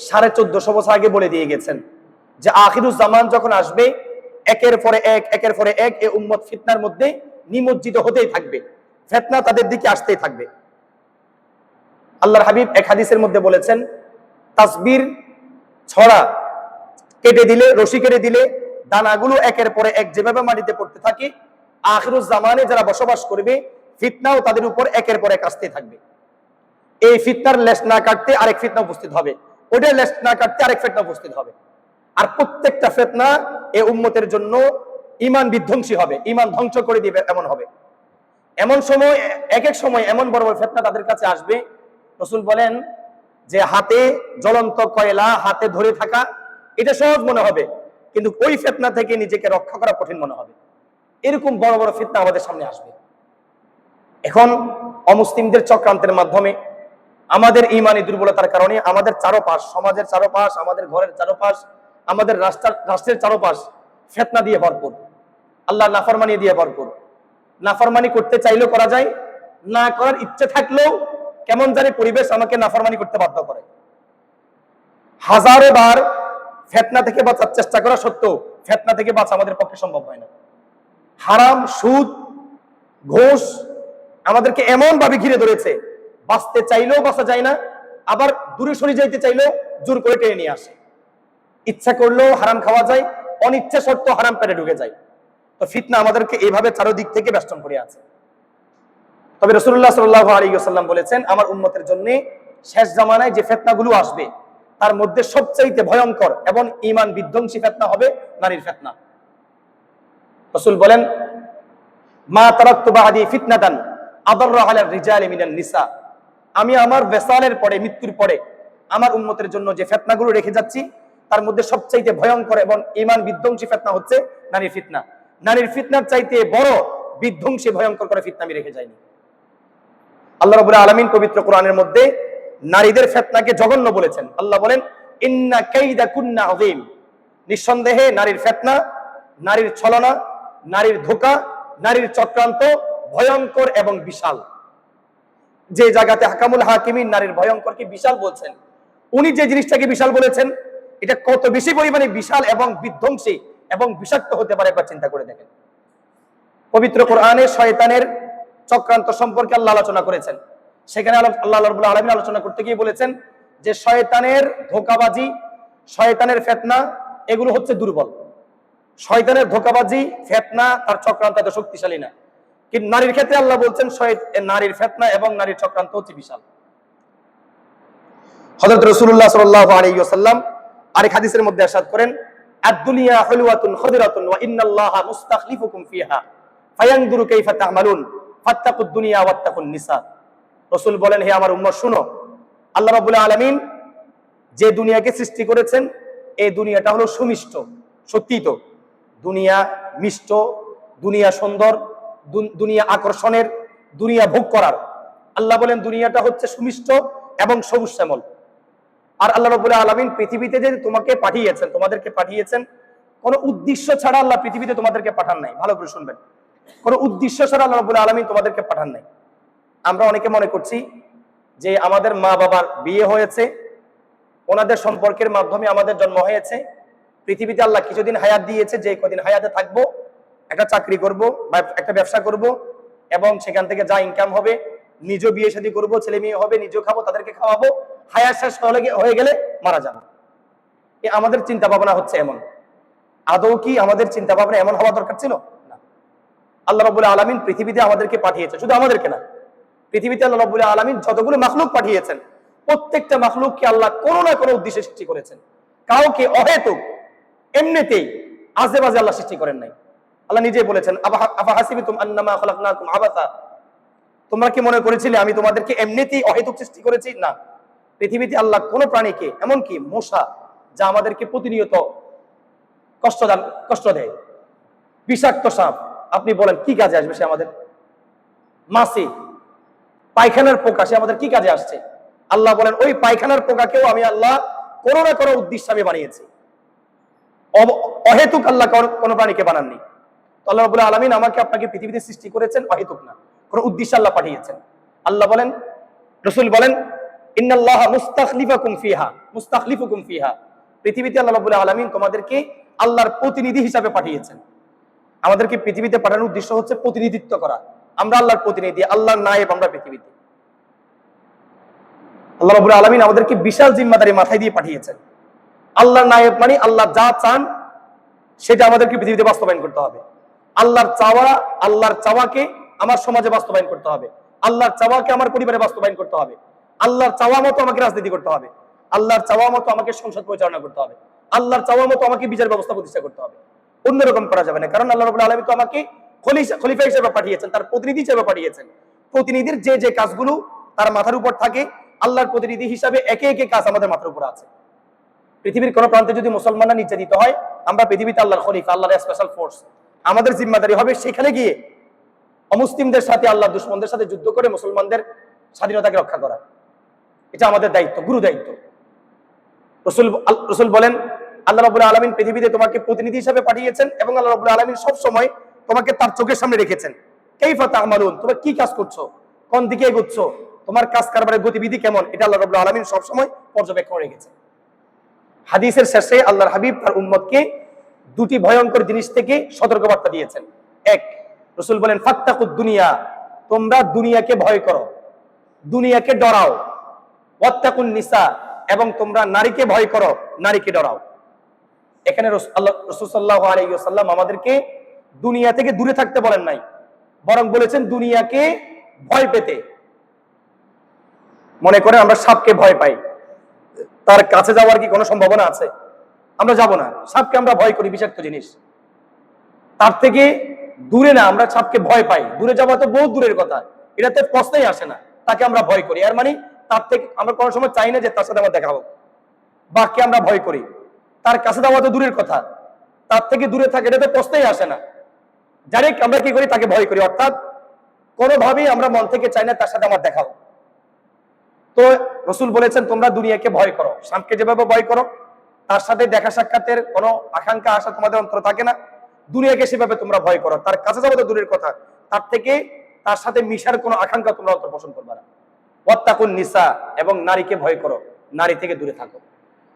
S1: 1450 বছর আগে বলে দিয়ে গেছেন যে আখিরুজ জামান যখন আসবে, একের পরে এক এই উম্মত ফিতনার মধ্যে নিমজ্জিত হতেই থাকবে, ফিতনা তাদের দিকে আসতেই থাকবে। আল্লাহর হাবিব এক হাদিসের মধ্যে বলেছেন, তাসবির ছড়া কেটে দিলে, রশি কেটে দিলে দানাগুলো একের পরে এক যেভাবে মাটিতে পড়তে থাকে, আখিরুজ জামানে যারা বসবাস করবে ফিতনাও তাদের উপর একের পর এক আসতে থাকবে। এই ফিতনার লেশ না কাটতে আরেক ফিতনা উপস্থিত হবে, ওটার লেশ না কাটতে আরেক ফিতনা উপস্থিত হবে। আর প্রত্যেকটা ফিতনা এই উম্মতের জন্য ঈমান বিধ্বংসী হবে, ঈমান ধ্বংস করে দিবে এমন হবে। এমন সময়, এক এক সময় এমন বড় বড় ফিতনা তাদের কাছে আসবে, রাসূল বলেন যে হাতে জ্বলন্ত কয়লা হাতে ধরে থাকা এটা সহজ মনে হবে, কিন্তু ওই ফিতনা থেকে নিজেকে রক্ষা করা কঠিন মনে হবে। এরকম বড় বড় ফিতনা আমাদের সামনে আসবে। এখন অমুসলিমদের চক্রান্তের মাধ্যমে, আমাদের ঈমানি দুর্বলতার কারণে আমাদের চারপাশ, সমাজের চারপাশ, আমাদের ঘরের চারপাশ, আমাদের রাষ্ট্রের চারপাশ ফিতনা দিয়ে ভরপুর, আল্লাহর নাফরমানি দিয়ে ভরপুর। নাফরমানি করতে চাইলেও করা যায়, না করার ইচ্ছে থাকলেও কেমন জানি পরিবেশ আমাকে নাফরমানি করতে বাধ্য করে। হাজারো বার ফিতনা থেকে বাঁচার চেষ্টা করা সত্ত্বেও ফিতনা থেকে বাঁচা আমাদের পক্ষে সম্ভব হয় না। হারাম, সুদ, ঘুষ আমাদেরকে এমন ভাবে ঘিরে ধরেছে, বাঁচতে চাইলেও বাঁচা যায় না, আবার দূরে সরে যাইতে চাইলেও জোর করে টেনে নিয়ে আসে। ইচ্ছা করলেও হারাম খাওয়া যায়, অনিচ্ছা সত্ত্বেও হারাম পেটে ঢুকে যায়। তো ফিতনা আমাদেরকে এইভাবে চারদিক থেকে বেষ্টন করে আছে। তবে রাসূলুল্লাহ সাল্লাল্লাহু আলাইহি ওয়াসাল্লাম বলেছেন, আমার উম্মতের জন্য শেষ জামানায় যে ফিতনাগুলো আসবে তার মধ্যে সবচাইতে ভয়ঙ্কর এবং ঈমান বিধ্বংসী ফিতনা হবে নারীর ফিতনা। রাসূল বলেন, মা তারাকতু বাদি ফিতনাতান আদাররা আলা রিজালি মিনান নিসা, আমি আমার বেসালের পরে, মৃত্যুর পরে আমার উম্মতের জন্য যে ফিতনাগুলো রেখে যাচ্ছি তার মধ্যে সবচাইতে ভয়ঙ্কর এবং ঈমান বিধ্বংসী ফিতনা হচ্ছে নারীর ফিতনা। নারীর ফিতনার চাইতে বড় বিধ্বংসী ভয়ঙ্কর করে ফিতনা আমি রেখে যাইনি। আল্লাহ রাব্বুল আলামিন পবিত্র কোরআনের মধ্যে নারীদের ফিতনাকে জঘন্য বলেছেন। আল্লাহ বলেন, ইন্না কাইদা কুন্না আযীম, নিঃসন্দেহে নারীর ফিতনা, নারীর ছলনা, নারীর ধোঁকা, নারীর চক্রান্ত ভয়ঙ্কর এবং বিশাল। যে জায়গাতে হাকামুল হাকিমিন নারীর ভয়ঙ্করকে বিশাল বলছেন, উনি যে জিনিসটাকে বিশাল বলেছেন এটা কত বেশি পরিমাণে বিশাল এবং বিধ্বংসী এবং বিষাক্ত হতে পারে একবার চিন্তা করে দেখেন। পবিত্র কোরআনে শয়তানের চক্রান্ত সম্পর্কে আল্লাহ আলোচনা করেছেন। সেখানে আল্লাহ রাব্বুল আলামিন আলোচনা করতে গিয়ে বলেছেন যে শয়তানের ধোঁকাবাজি, শয়তানের ফিতনা এগুলো হচ্ছে দুর্বল। শয়তানের ধোঁকাবাজি, ফিতনা, তার চক্রান্ত এত শক্তিশালী না। কিন্তু নারীর ক্ষেত্রে আল্লাহ বলছেন নারীর ফিতনা এবং নারীর চক্রান্ত হচ্ছে বিশাল। হযরত রাসূলুল্লাহ সাল্লাল্লাহু আলাইহি ওয়াসাল্লাম আরেক হাদিসের মধ্যে ইরশাদ করেন, আদ-দুনিয়া হুলওয়াতুন খাদিরাতুন ওয়া ইন্নাল্লাহা মুস্তাখলিফুকুম ফিহা ফায়ানজুরু কাইফা তা'মালুন ফাত্তাকুদ দুনিয়া ওয়াত্তাকুন নিসা। রাসূল বলেন, হে আমার উম্মত শুনো, আল্লাহ রাব্বুল আলামিন যে দুনিয়াকে সৃষ্টি করেছেন এই দুনিয়াটা হলো সুমিষ্ট। সত্যি তো দুনিয়া মিষ্ট, দুনিয়া সুন্দর, দুনিয়া আকর্ষণের, দুনিয়া ভোগ করার। আল্লাহ বলেন দুনিয়াটা হচ্ছে সুমিষ্ট এবং সবুজ শ্যামল। আর আল্লাহ রাব্বুল আলামিন পৃথিবীতে যে তোমাকে পাঠিয়েছেন, তোমাদেরকে পাঠিয়েছেন কোন উদ্দেশ্য ছাড়া আল্লাহ পৃথিবীতে তোমাদেরকে পাঠান নাই। ভালো করে শুনবেন, কোন উদ্দেশ্য ছাড়া আল্লাহ রাব্বুল আলামিন তোমাদেরকে পাঠান নাই। আমরা অনেকে মনে করছি যে আমাদের মা বাবার বিয়ে হয়েছে, ওনাদের সম্পর্কের মাধ্যমে আমাদের জন্ম হয়েছে, পৃথিবীতে আল্লাহ কিছুদিন হায়াত দিয়েছে, যে কদিন হায়াতে থাকবো একটা চাকরি করব বা একটা ব্যবসা করব এবং সেখান থেকে যা ইনকাম হবে নিজে বিয়ে শাদী করবো, ছেলে মেয়ে হবে, নিজেও খাবো, তাদেরকে খাওয়াবো, হায়াত শেষ হয়ে গেলে মারা যাবো। আমাদের চিন্তা ভাবনা হচ্ছে এমন। আদৌ কি আমাদের চিন্তা ভাবনা এমন হওয়া দরকার ছিল না? আল্লাহ রাব্বুল আলামিন পৃথিবীতে আমাদেরকে পাঠিয়েছে, শুধু আমাদেরকে না, পৃথিবীতে আল্লাহ রাব্বুল আলামিন যতগুলো মাখলুক পাঠিয়েছেন প্রত্যেকটা মাখলুককে আল্লাহ কোনো না কোনো উদ্দেশ্যে সৃষ্টি করেছেন। কাউকে অহেতুক এমনিতেই আজে বাজে আল্লাহ সৃষ্টি করেন নাই। আল্লাহ নিজেই বলেছেন, আফা হাসিবতুম আন্নামা খালাকনাকুম আবাসা, তোমরা কি মনে করেছিলে আমি তোমাদেরকে এমনিতেই অহেতুক সৃষ্টি করেছি? না, পৃথিবীতে আল্লাহ কোন প্রাণীকে, এমনকি মশা যা আমাদেরকে প্রতিনিয়ত কষ্ট দেয়, বিষাক্ত সাপ, আপনি বলেন কি কাজে আসবে সে আমাদের? মাছি, পায়খানার পোকা, সে আমাদের কি কাজে আসছে? আল্লাহ বলেন ওই পায়খানার পোকাকেও আমি আল্লাহ কোনো না কোনো উদ্দেশ্যে আমি বানিয়েছি। অহেতুক আল্লাহ কোন প্রাণীকে বানাননি। আল্লাহ রাব্বুল আলামিন আমাকে আপনাকে পৃথিবীতে সৃষ্টি করেছেন অহেতুক না, কোন উদ্দেশ্যে আল্লাহ পাঠিয়েছেন। আল্লাহ বলেন, রাসূল বলেন, ইন্নাল্লাহা মুস্তাখলিফুকুম ফিহা, পৃথিবীতে আল্লাহ রাব্বুল আলামিন তোমাদেরকে আল্লাহর প্রতিনিধি হিসাবে পাঠিয়েছেন। আমাদেরকে পৃথিবীতে পাঠানোর উদ্দেশ্য হচ্ছে প্রতিনিধিত্ব করা। আমরা আল্লাহর প্রতিনিধি, আল্লাহর নায়েব আমরা পৃথিবীতে। আল্লাহ রাব্বুল আলামিন আমাদেরকে বিশাল জিম্মাদারি মাথায় দিয়ে পাঠিয়েছেন। আল্লাহর নায়েব মানে আল্লাহ যা চান সেটা আমাদেরকে পৃথিবীতে বাস্তবায়ন করতে হবে। আল্লাহর চাওয়াকে আমার সমাজে বাস্তবায়ন করতে হবে, আল্লাহর চাওয়াকে আমার পরিবারে বাস্তবায়ন করতে হবে, আল্লাহর চাওয়া মতো আমাকে রাজনীতি করতে হবে, আল্লাহর চাওয়া মতো আমাকে সংসদ পরিচালনা করতে হবে, আল্লাহর চাওয়া মতো আমাকে বিচার ব্যবস্থা প্রতিষ্ঠা করতে হবে। অন্যরকম করা যাবে না, কারণ আল্লাহ রাব্বুল আলামিন তো আমাকে খলিফা হিসেবে পাঠিয়েছেন, তার প্রতিনিধি হিসেবে পাঠিয়েছেন। প্রতিনিধির যে যে কাজগুলো তার মাথার উপর থাকে, আল্লাহর প্রতিনিধি হিসাবে একে একে কাজ আমাদের মাথার উপর আছে। পৃথিবীর কোন প্রান্তে যদি মুসলমানরা নির্যাতিত হয়, আমরা পৃথিবীতে আল্লাহর খলিফা, আল্লাহর স্পেশাল ফোর্স, আমাদের জিম্মাদারি হবে সেখানে গিয়ে অমুসলিমদের সাথে, আল্লাহর দুশমনদের সাথে যুদ্ধ করে মুসলমানদের স্বাধীনতাকে রক্ষা করা। এটা আমাদের দায়িত্ব, গুরু দায়িত্ব। রাসূল বলেন, আল্লাহ রাব্বুল আলামিন পৃথিবীতে তোমাকে প্রতিনিধি হিসেবে পাঠিয়েছেন এবং আল্লাহ রাব্বুল আলামিন সব সময় তোমাকে তার চোখের সামনে রেখেছেন। কাইফা তা'মালুন, তোমরা কি কাজ করছো, কোন দিকে এগোচ্ছো, তোমার কাজ কারবারের গতিবিধি কেমন, এটা আল্লাহ রাব্বুল আলামিন সব সময় পর্যবেক্ষণ রেখেছেন। হাদিসের শেষে আল্লাহর হাবিব তার উম্মতকে দুটি ভয়ঙ্কর জিনিস থেকে সতর্কবার্তা দিয়েছেন। এক, রাসূল বলেন, ফাত্তাকুদ দুনিয়া, তোমরা দুনিয়াকে ভয় করো, দুনিয়াকে ডরাও। ওয়াত্তাকুন নিসা, এবং তোমরা নারীকে ভয় করো, নারীকে ডরাও। এখানে রাসূল সাল্লাল্লাহু আলাইহি ওয়াসাল্লাম আমাদেরকে দুনিয়া থেকে দূরে থাকতে বলেন নাই, বরং বলেছেন দুনিয়াকে ভয় পেতে। মনে করে আমরা সাপকে ভয় পাই, তার কাছে যাওয়ার কি কোনো সম্ভাবনা আছে? আমরা যাব না। সাপকে আমরা ভয় করি, বিষাক্ত জিনিস, তার থেকে দূরে না, আমরা সাপকে ভয় পাই। দূরে যাওয়া তো বহু দূরের কথা, এটা তো প্রশ্নই আসে না। তাকে আমরা ভয় করি, এর মানে তার থেকে আমরা কোনো সময় চাই না যে তার সাথে আমার দেখা হোক। বাঘকে আমরা ভয় করি, তার কাছে যাওয়া তো দূরের কথা, তার থেকে দূরে থাকে, এটা তো প্রশ্নই আসে না। ডাইরেক্ট আমরা কি করি, তাকে ভয় করি, অর্থাৎ কোনোভাবেই আমরা মন থেকে চাই না তার সাথে আমার দেখা হোক। তো রাসূল বলেছেন তোমরা দুনিয়াকে ভয় করো, সাপকে যেভাবে ভয় করো, তার সাথে দেখা সাক্ষাতের কোনো আকাঙ্ক্ষা আশা তোমাদের অন্তরে থাকে না, দুনিয়াকে সেভাবে তোমরা ভয় করো। তার কাছে যাবো তো দূরের কথা, তার থেকে তার সাথে মিশার কোনো আকাঙ্ক্ষা তোমরা অন্তর পোষণ করবে না। ওয়াত্তাকুন নিসা, এবং নারীকে ভয় করো, নারী থেকে দূরে থাকো।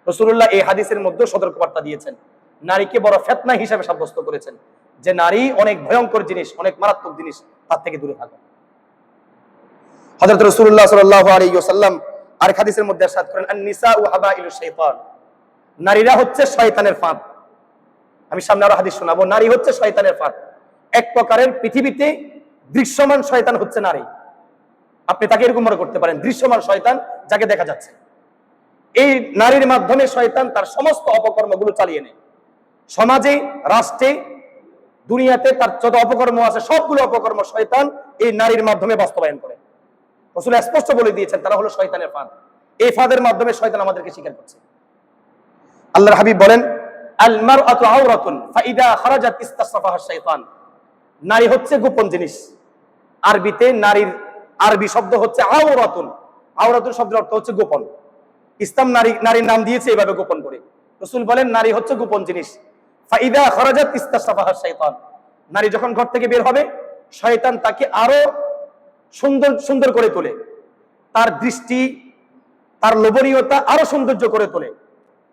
S1: রাসূলুল্লাহ এই হাদিসের মধ্যে সতর্কবার্তা দিয়েছেন, নারীকে বড় ফিতনা হিসেবে সাব্যস্ত করেছেন, যে নারী অনেক ভয়ঙ্কর জিনিস, অনেক মারাত্মক জিনিস, তার থেকে দূরে থাকো। হযরত রাসূলুল্লাহ সাল্লাল্লাহু আলাইহি ওয়াসাল্লাম আরেক হাদিসের মধ্যে ইরশাদ করেন, আন-নিসাউ হাবাইলুশ শাইতান, নারীরা হচ্ছে শয়তানের ফাঁদ। আমি সামনে আরো হাদিস শোনাবো। নারী হচ্ছে শয়তানের ফাঁদ। এক প্রকারের পৃথিবীতে দৃশ্যমান শয়তান হচ্ছে নারী। আপনি তাকে এরকম মনে করতে পারেন, দৃশ্যমান শয়তান যাকে দেখা যাচ্ছে। এই নারীর মাধ্যমে শয়তান তার সমস্ত অপকর্মগুলো চালিয়ে নেয়। সমাজে, রাষ্ট্রে, দুনিয়াতে তার যত অপকর্ম আছে সবগুলো অপকর্ম শয়তান এই নারীর মাধ্যমে বাস্তবায়ন করে। রাসূল স্পষ্ট বলে দিয়েছেন তারা হলো শয়তানের ফাঁদ। এই ফাঁদের মাধ্যমে শয়তান আমাদেরকে শিকার করছে। আল্লাহর হাবিব বলেন, আল মারআতু আওরাতুন ফাইদা খারাজাত ইস্তাসফাহা শাইতান, নারী হচ্ছে গোপন জিনিস। আরবিতে নারীর আরবি শব্দ হচ্ছে আওরাতুন। আওরাতুন শব্দের অর্থ হচ্ছে গোপন। ইসলাম নারীর নাম দিয়েছে এভাবে গোপন করে। রাসূল বলেন নারী হচ্ছে গোপন জিনিস। ফাইদা খারাজাত ইস্তাসফাহা শাইতান, নারী যখন ঘর থেকে বের হবে শয়তান তাকে আরো সুন্দর সুন্দর করে তোলে, তার দৃষ্টি, তার লোভনীয়তা আরো সৌন্দর্য করে তোলে।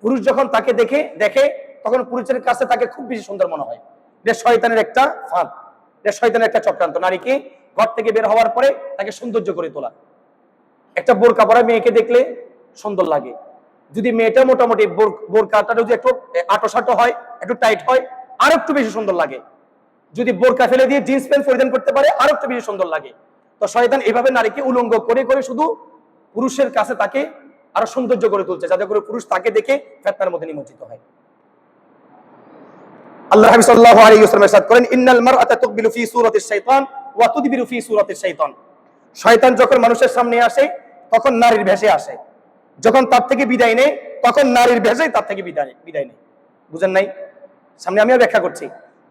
S1: পুরুষ যখন তাকে দেখে তখন পুরুষের কাছে তাকে খুব বেশি সুন্দর মনে হয়। এটা শয়তানের একটা ফাঁদ, এটা শয়তানের একটা চক্রান্ত। নারীকে ঘর থেকে বের হওয়ার পরে তাকে সৌন্দর্য করে তোলা। একটা বোরকা পরা মেয়েকে দেখলে সুন্দর লাগে, যদি মেয়েটা মোটামুটি বোরকাটা যদি একটু আটোসাটো হয়, একটু টাইট হয়, আর একটু বেশি সুন্দর লাগে। যদি বোরকা ফেলে দিয়ে জিন্স প্যান্ট পরিধান করতে পারে, আর একটু বেশি সুন্দর লাগে। তো শয়তান এভাবে নারীকে উলঙ্গ করে করে শুধু পুরুষের কাছে তাকে আরো সৌন্দর্য করে তুলছে, যাতে করে পুরুষ তাকে দেখে ফিতনার মধ্যে নিমজ্জিত হয়। আল্লাহ হাবিব সাল্লাল্লাহু আলাইহি ওয়াসাল্লাম ইরশাদ করেন, ইন্নাল মারআতা তুকবিলু ফি সূরাতিশ শাইতান ওয়া তুদবিরু ফি সূরাতিশ শাইতান। শয়তান যখন মানুষের সামনে আসে তখন নারীর ভেষে আসে, যখন তার থেকে বিদায় নেয় তখন নারীর ভেষেই তার থেকে বিদায় নেয়। বুঝেন নাই? সামনে আমিও ব্যাখ্যা করছি।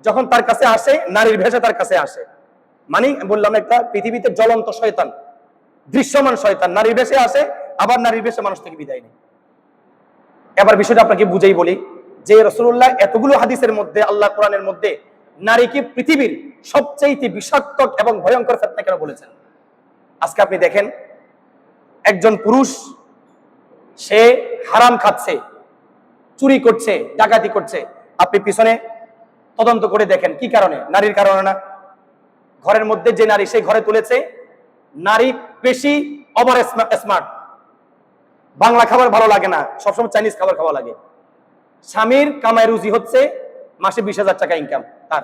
S1: যখন তার কাছে আসে নারীর ভেষে তার কাছে আসে, মানে বললাম একটা পৃথিবীতে জ্বলন্ত শয়তান, দৃশ্যমান শয়তান নারীর ভেষে আসে, আবার নারীর ভেষে মানুষ থেকে বিদায় নেয়। এবার বিষয়টা আপনাকে বুঝেই বলি যে রাসূলুল্লাহ এতগুলো হাদিসের মধ্যে, আল্লাহ কোরআনের মধ্যে নারীকে পৃথিবীর সবচেয়ে বিষাক্ত এবং ভয়ঙ্কর ফিতনা কেন বলেছেন। আজকে আপনি দেখেন, একজন পুরুষ সে হারাম খাচ্ছে, চুরি করছে, ডাকাতি করছে, আপনি পিছনে তদন্ত করে দেখেন কি কারণে? নারীর কারণে না। ঘরের মধ্যে যে নারী সেই ঘরে তুলেছে, নারী বেশি ওভার স্মার্ট, বাংলা খাবার ভালো লাগে না, সবসময় চাইনিজ খাবার খাওয়া লাগে। স্বামীর কামাই রুজি হচ্ছে মাসে 20,000 টাকা ইনকাম, তার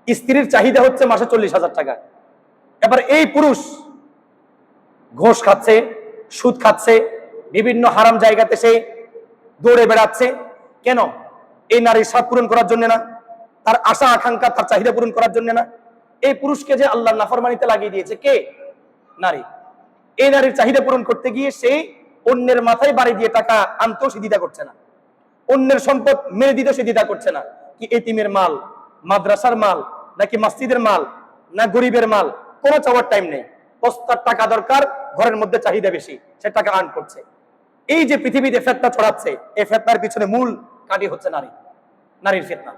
S1: স্ত্রীর চাহিদা হচ্ছে মাসে 40,000 টাকা। এবার এই পুরুষ ঘোষ খাচ্ছে, সুদ খাচ্ছে, বিভিন্ন হারাম জায়গাতে সে দৌড়ে বেড়াচ্ছে। কেন? এই নারীর স্বাদ পূরণ করার জন্য না, তার আশা আকাঙ্ক্ষা, তার চাহিদা পূরণ করার জন্য না। এই পুরুষকে যে আল্লাহর নাফরমানিতে লাগিয়ে দিয়েছে কে? নারী। এই নারীর চাহিদা পূরণ করতে গিয়ে সে অন্যের মাথায় বাড়ি দিয়ে টাকা আনতেও সে দ্বিধা করছে না, অন্যের সম্পদ মেরে দিতেও সে দ্বিধা করছে না। কি এতিমের মাল, মাদ্রাসার মাল, নাকি মসজিদের মাল, না গরিবের মাল, কোনো চাওয়ার টাইম নেই। বস্তার টাকা দরকার, ঘরের মধ্যে চাহিদা বেশি, সে টাকা আর্ন করছে। এই যে পৃথিবীতে ফিতনা ছড়াচ্ছে, এই ফিতনার পিছনে মূল কাঁটি হচ্ছে নারী, নারীর ফিতনা।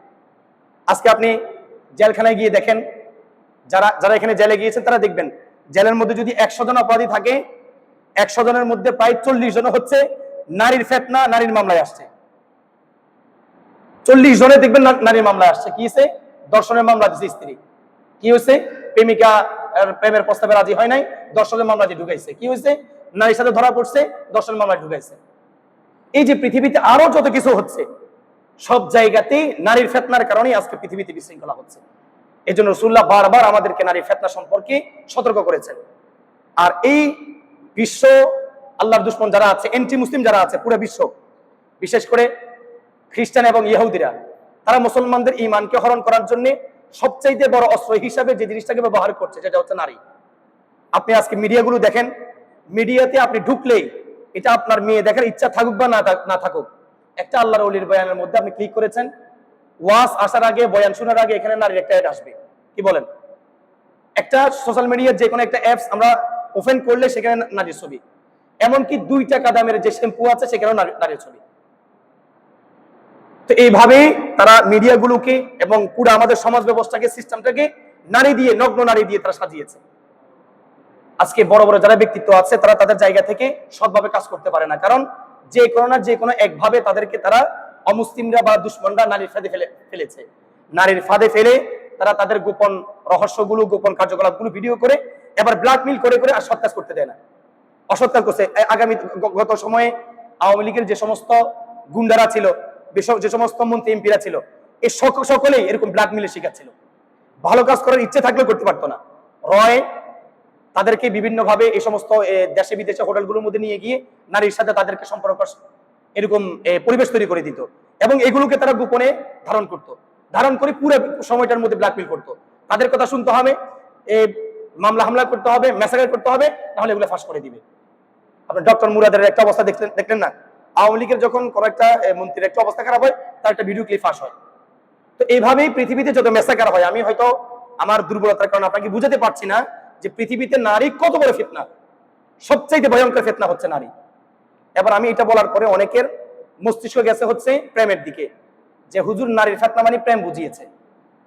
S1: আজকে আপনি জেলখানায় গিয়ে দেখেন, যারা যারা এখানে জেলে গিয়েছেন তারা দেখবেন, জেলের মধ্যে যদি 100 জন অপরাধী থাকে, 100 জনের মধ্যে প্রায় 40 জন হচ্ছে নারীর ফিতনা, নারীর মামলায় আসছে। 40 জনে দেখবেন নারীর মামলায় আসছে। কি হয়েছে? দর্শনের মামলা দিচ্ছে স্ত্রী। কি হয়েছে? প্রেমিকা প্রেমের প্রস্তাবে রাজি হয় নাই, দর্শনের মামলা দিয়ে ঢুকাইছে। কি হয়েছে? নারীর সাথে ধরা পড়ছে, দর্শনের মামলায় ঢুকাইছে। এই যে পৃথিবীতে আরো যত কিছু হচ্ছে, সব জায়গাতেই নারীর ফিতনার কারণেই আজকে পৃথিবীতে বিশৃঙ্খলা হচ্ছে। এই জন্য রাসূলুল্লাহ বারবার আমাদেরকে নারীর ফিতনা সম্পর্কে সতর্ক করেছেন। আর এই বিশ্ব আল্লাহর দুশমন যারা আছে, এন্টি মুসলিম যারা আছে, পুরো বিশ্ব, বিশেষ করে খ্রিস্টান এবং ইহুদিরা, তারা মুসলমানদের ঈমানকে হরণ করার জন্য সবচাইতে বড় অস্ত্র হিসাবে যে জিনিসটাকে ব্যবহার করছে, সেটা হচ্ছে নারী। আপনি আজকে মিডিয়াগুলো দেখেন, মিডিয়াতে আপনি ঢুকলেই, এটা আপনার মেয়ে দেখার ইচ্ছা থাকুক বা না থাকুক, একটা আল্লাহর ওলির বয়ানের মধ্যে আপনি ক্লিক করেছেন, ওয়াজ আসার আগে, বয়ান শোনার আগে এখানে নারীর একটা অ্যাড আসবে। কি বলেন? একটা সোশ্যাল মিডিয়ার যে কোনো একটা অ্যাপস আমরা ওপেন করলে সেখানে নারীর ছবি, এমনকি 2 টাকা দামের যে শ্যাম্পু আছে সেখানেও নারীর ছবি। তো এইভাবেই তারা মিডিয়াগুলোকে এবং পুরো আমাদের সমাজ ব্যবস্থাকে, সিস্টেমটাকে নারী দিয়ে, নগ্ন নারী দিয়ে তারা সাজিয়েছে। আজকে বড় বড় যারা ব্যক্তিত্ব আছে তারা তাদের জায়গা থেকে সৎভাবে কাজ করতে পারে না, কারণ যে কোনো না যে কোনো একভাবে তাদেরকে তারা অমুসলিমরা বা দুশমনরা নারীর ফাঁদে ফেলেছে। নারীর ফাঁদে ফেলে তারা তাদের গোপন রহস্যগুলো, গোপন কার্যকলাপগুলো ভিডিও করে এবার ব্ল্যাকমেইল করে করে আর সৎ কাজ করতে দেয় না, অসৎ কাজ করছে। আগামী গত সময়ে আওয়ামী লীগের যে সমস্ত গুন্ডারা ছিল, যে সমস্ত মন্ত্রী এমপিরা ছিল, এই সকলেই এরকম ব্ল্যাকমেইলের শিকার ছিল। ভালো কাজ করার ইচ্ছে থাকলেও করতে পারতো না। রয় তাদেরকে বিভিন্নভাবে এই সমস্ত দেশে বিদেশে হোটেলগুলোর মধ্যে নিয়ে গিয়ে নারীর সাথে তাদেরকে সম্পর্ক এরকম পরিবেশ তৈরি করে দিত, এবং এগুলোকে তারা গোপনে ধারণ করত, ধারণ করে পুরো সময়টার মধ্যে ব্ল্যাকমেইল করতো। তাদের কথা শুনতে হবে, মামলা হামলা করতে হবে, ম্যাসাকার করতে হবে, নাহলে এগুলো ফাঁস করে দিবে। আপনার ডক্টর মুরাদের একটা অবস্থা দেখলেন না? আওয়ামী লীগের যখন কোনো একটা মন্ত্রীর একটা অবস্থা খারাপ হয়, তার একটা ভিডিও ক্লিপ ফাঁস হয়। তো এইভাবেই পৃথিবীতে যত ম্যাসাকার হয়, আমি হয়তো আমার দুর্বলতার কারণে আপনাকে বুঝাতে পারছি না যে পৃথিবীতে নারী কত বড় ফিতনা, সবচাইতে ভয়ঙ্কর ফিতনা হচ্ছে নারী। এবার আমি এটা বলার পরে অনেকের মস্তিষ্ক গেছে হচ্ছে প্রেমের দিকে, যে হুজুর নারীর ফিতনা মানে প্রেম বুঝিয়েছে।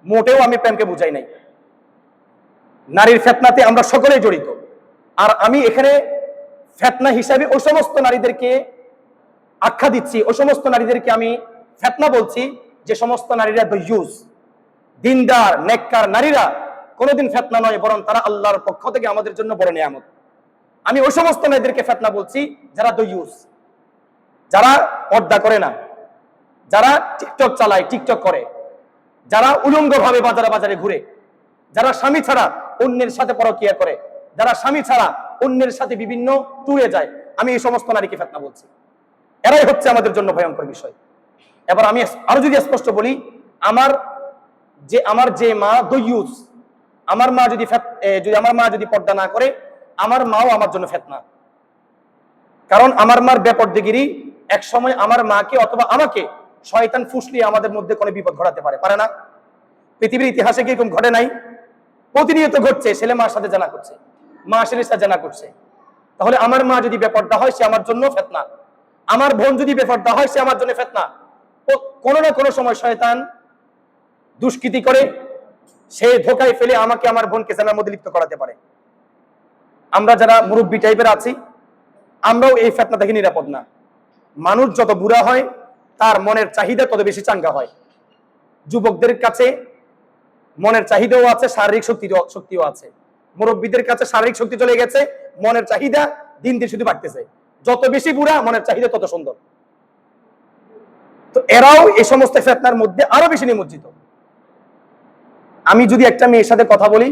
S1: মোটেও আমি প্রেমকে বুঝাই নাই। নারীর ফিতনাতে আমরা সকলেই জড়িত। আর আমি এখানে ফিতনা হিসাবে ওই সমস্ত নারীদেরকে আখ্যা দিচ্ছি, ওই সমস্ত নারীদেরকে আমি ফিতনা বলছি যে সমস্ত নারীরা দয়ুস, দিনদার, নেককার নারীরা কোনোদিন ফিতনা নয়, বরং তারা আল্লাহর পক্ষ থেকে আমাদের জন্য বড় নিয়ামত। আমি ওই সমস্ত নারীদেরকে ফিতনা বলছি যারা দয়ুস, যারা পর্দা করে না, যারা টিকটক চালায়, টিকটক করে, যারা উলঙ্গভাবে বাজারে বাজারে ঘুরে, যারা স্বামী ছাড়া অন্যের সাথে পরকীয়া করে, যারা স্বামী ছাড়া অন্যের সাথে বিভিন্ন ট্যুরে যায়, আমি এই সমস্ত নারীকে ফিতনা বলছি। এরাই হচ্ছে আমাদের জন্য ভয়ঙ্কর বিষয়। এবার আমি আরো যদি স্পষ্ট বলি, আমার যে মা দয়ুস, আমার মা যদি পর্দা না করে, আমার মাও আমার জন্য ফিতনা। কারণ আমার মার বেপরদেগিরি এক সময় আমার মাকে অথবা আমাকে শয়তান ফুসলিয়ে আমাদের মধ্যে কোনো বিপদ ঘটাতে পারে না? পৃথিবীর ইতিহাসে কি এরকম ঘটে নাই? প্রতিনিয়ত ঘটছে। ছেলে মার সাথে জানা করছে, মা ছেলের সাথে জানা করছে। তাহলে আমার মা যদি বেপরদা হয়, সে আমার জন্য ফিতনা। আমার বোন যদি বেপরদা হয়, সে আমার জন্য ফিতনা। কোনো না কোনো সময় শয়তান দুষ্কৃতি করে, সে ধোকায় ফেলে আমাকে আমার বোনকে জানার মধ্যে লিপ্ত করাতে পারে। আমরা যারা মুরব্বী টাইপের আছি, আমরাও এই ফিতনা থেকে নিরাপদ না। মানুষ যত বুড়া হয়, তার মনের চাহিদা তত বেশি চাঙ্গা হয়। যুবকদের কাছে মনের চাহিদাও আছে, শারীরিক শক্তিও আছে। মুরব্বীদের কাছে শারীরিক শক্তি চলে গেছে, মনের চাহিদা দিন দিন শুধু বাড়তেছে। যত বেশি বুড়া, মনের চাহিদা তত সুন্দর। তো এরাও এই সমস্ত ফিতনার মধ্যে আরো বেশি নিমজ্জিত। আমি যদি একটা মেয়ের সাথে কথা বলি,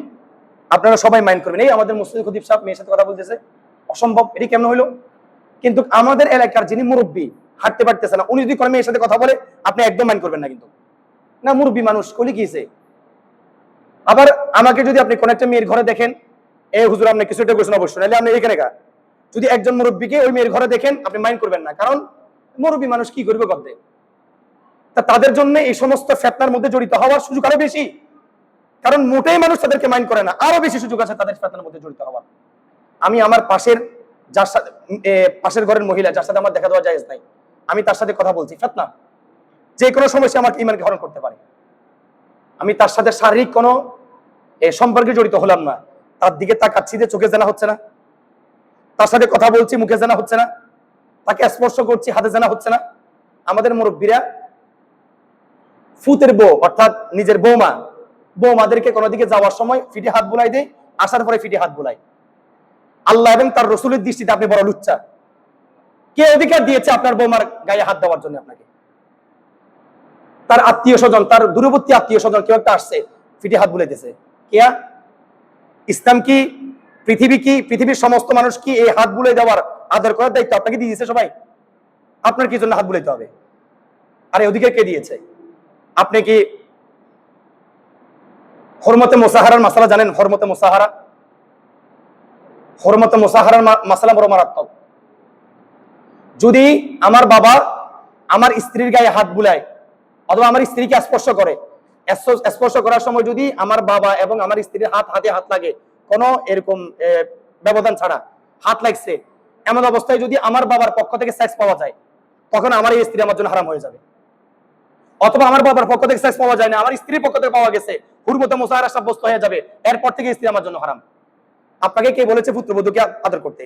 S1: আপনারা সবাই মাইন্ড করবেন, এই আমাদের মুস্তাফিজ খতিব সাহেব মেয়ের সাথে কথা বলতেছে, অসম্ভব, এটি কেমন হইলো? কিন্তু আমাদের এলাকার যিনি মুরব্বী, হাঁটতে পারতেছে না, উনি যদি কোনো মেয়ের সাথে কথা বলে, আপনি একদম মাইন্ড করবেন না। কিন্তু না, মুরব্বী মানুষ, কলি কিছে। আবার আমাকে যদি আপনি কোন একটা মেয়ের ঘরে দেখেন, এ হুজুর আপনি কিছু একটা করছেন, অবশ্যই, নাহলে আপনি এখানে গা। যদি একজন মুরব্বীকে ওই মেয়ের ঘরে দেখেন, আপনি মাইন্ড করবেন না, কারণ মুরব্বী মানুষ কি করবে করতে। তা তাদের জন্য এই সমস্ত ফিতনার মধ্যে জড়িত হওয়ার সুযোগ আরো বেশি, কারণ মোটেই মানুষ তাদেরকে মাইন্ড করে না, আরো বেশি সুযোগ আছে তাদের ফিতনার মধ্যে জড়িত হওয়ার। আমি আমার পাশের ঘরের মহিলা, যার সাথে আমার দেখা দেওয়া জায়েজ নাই, আমি তার সাথে কথা বলছি, ফিতনা। যে কোনো সময় সে আমাকে ঈমানকে হরণ করতে পারে। আমি তার সাথে শারীরিক কোনো সম্পর্কে জড়িত হলাম না, তার দিকে তাকাচ্ছি যে চোখে জানা হচ্ছে না, তার সাথে কথা বলছি মুখে জানা হচ্ছে না, তাকে স্পর্শ করছি হাতে জানা হচ্ছে না। আমাদের মুরব্বীরা ফুতের বউ অর্থাৎ নিজের বৌমাদেরকে কোনো দিকে যাওয়ার সময় ফিটে হাত বুলাই দেয়, আসার পরে ফিটে হাত বুলাই। আল্লাহ এবং তার রসুলের দৃষ্টিতে আপনি বড় লুচ্চা। কে অধিকার দিয়েছে আপনার বৌমার গায়ে হাত দেওয়ার জন্য? আপনাকে তার আত্মীয় স্বজন, তার দূরবর্তী আত্মীয় স্বজন কেউ একটা আসছে, ফিটে হাত বুলাইতেছে। কেয়া ইসলাম কি, পৃথিবীর সমস্ত মানুষ কি এই হাত বুলাই দেওয়ার আদর করার দায়িত্ব আপনাকে দিয়ে দিয়েছে? সবাই আপনার কি জন্য হাত বুলাইতে হবে? আর এই অধিকার কে দিয়েছে? আপনি কি হরমতে মুসাহারার মাসালা জানেন? হরমতে মুসাহারার মাসালা বড় মারাত্মক। যদি আমার বাবা আমার স্ত্রীর গায়ে হাত বুলায় অথবা আমার স্ত্রীকে স্পর্শ করে, স্পর্শ করার সময় যদি আমার বাবা এবং আমার স্ত্রীর হাতে হাত লাগে, কোনো এরকম ব্যবধান ছাড়া হাত লাগছে, এমন অবস্থায় যদি আমার বাবার পক্ষ থেকে সেক্স পাওয়া যায়, তখন আমার এই স্ত্রী আমার জন্য হারাম হয়ে যাবে। অথবা আমার বাবার পক্ষ থেকে সেক্স পাওয়া যায় না, আমার স্ত্রীর পক্ষ থেকে পাওয়া গেছে, হুরমতে মুসাহারা সাব্যস্ত হয়ে যাবে, এরপর থেকে স্ত্রী আমার জন্য হারাম। আপনাকে কে বলেছে পুত্রবধূকে আদর করতে?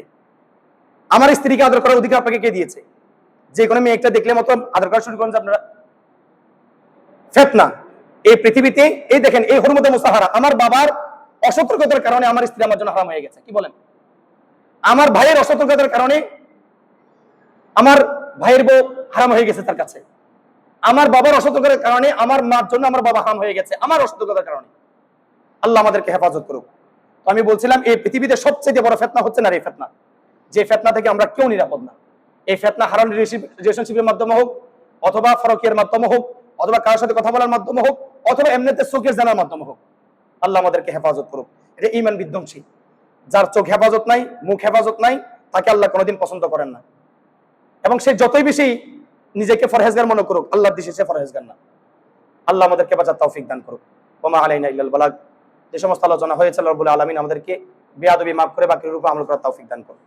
S1: আমার স্ত্রীকে আদর করার অধিকার আপনাকে কে দিয়েছে? যে কোনো মেয়ে একটা দেখলে মতো আদর করা শুরু করেন আপনারা। ফিতনা এই পৃথিবীতে, এই দেখেন, এই হুরমতে মুসাহারা, আমার বাবার অসতর্কতার কারণে আমার স্ত্রী আমার জন্য হারাম হয়ে গেছে। কি বলেন? আমার ভাইয়ের অসতর্কতার কারণে আমার ভাইয়ের বউ হারাম হয়ে গেছে তার কাছে। আমার বাবার অসতর্কতার কারণে আমার মার জন্য আমার বাবা হারাম হয়ে গেছে, আমার অসতর্কতার কারণে। আল্লাহ আমাদেরকে হেফাজত করুক। তো আমি বলছিলাম, এই পৃথিবীতে সবচেয়ে বড় ফিতনা হচ্ছে নারী ফিতনা, যে ফিতনা থেকে আমরা কেউ নিরাপদ না। এই ফিতনা হারাম রিলেশনশিপের মাধ্যমে হোক, অথবা ফরকিয়ার মাধ্যমে হোক, অথবা কারোর সাথে কথা বলার মাধ্যমে হোক, অথবা এমনিতে চোখের জানার মাধ্যমে হোক। আল্লাহ আমাদেরকে হেফাজত করুক। এটা ঈমান বিধ্বংসী। যার চোখ হেফাজত নাই, মুখ হেফাজত নাই, তাকে আল্লাহ কোনোদিন পছন্দ করেন না। এবং সে যতই বেশি নিজেকে ফরহেজগার মনে করুক, আল্লাহর দৃষ্টিতে সে ফরহেজগার না। আল্লাহ আমাদেরকে বাঁচার তৌফিক দান করুক। ওয়া মা আলাইনা ইল্লাল বালাগ। যে সমস্ত আলোচনা হয়েছে, আল্লাহ রাব্বুল আলামিন আমাদেরকে বেয়াদবি মাফ করে বাকির উপর আমল করার তৌফিক দান করুক।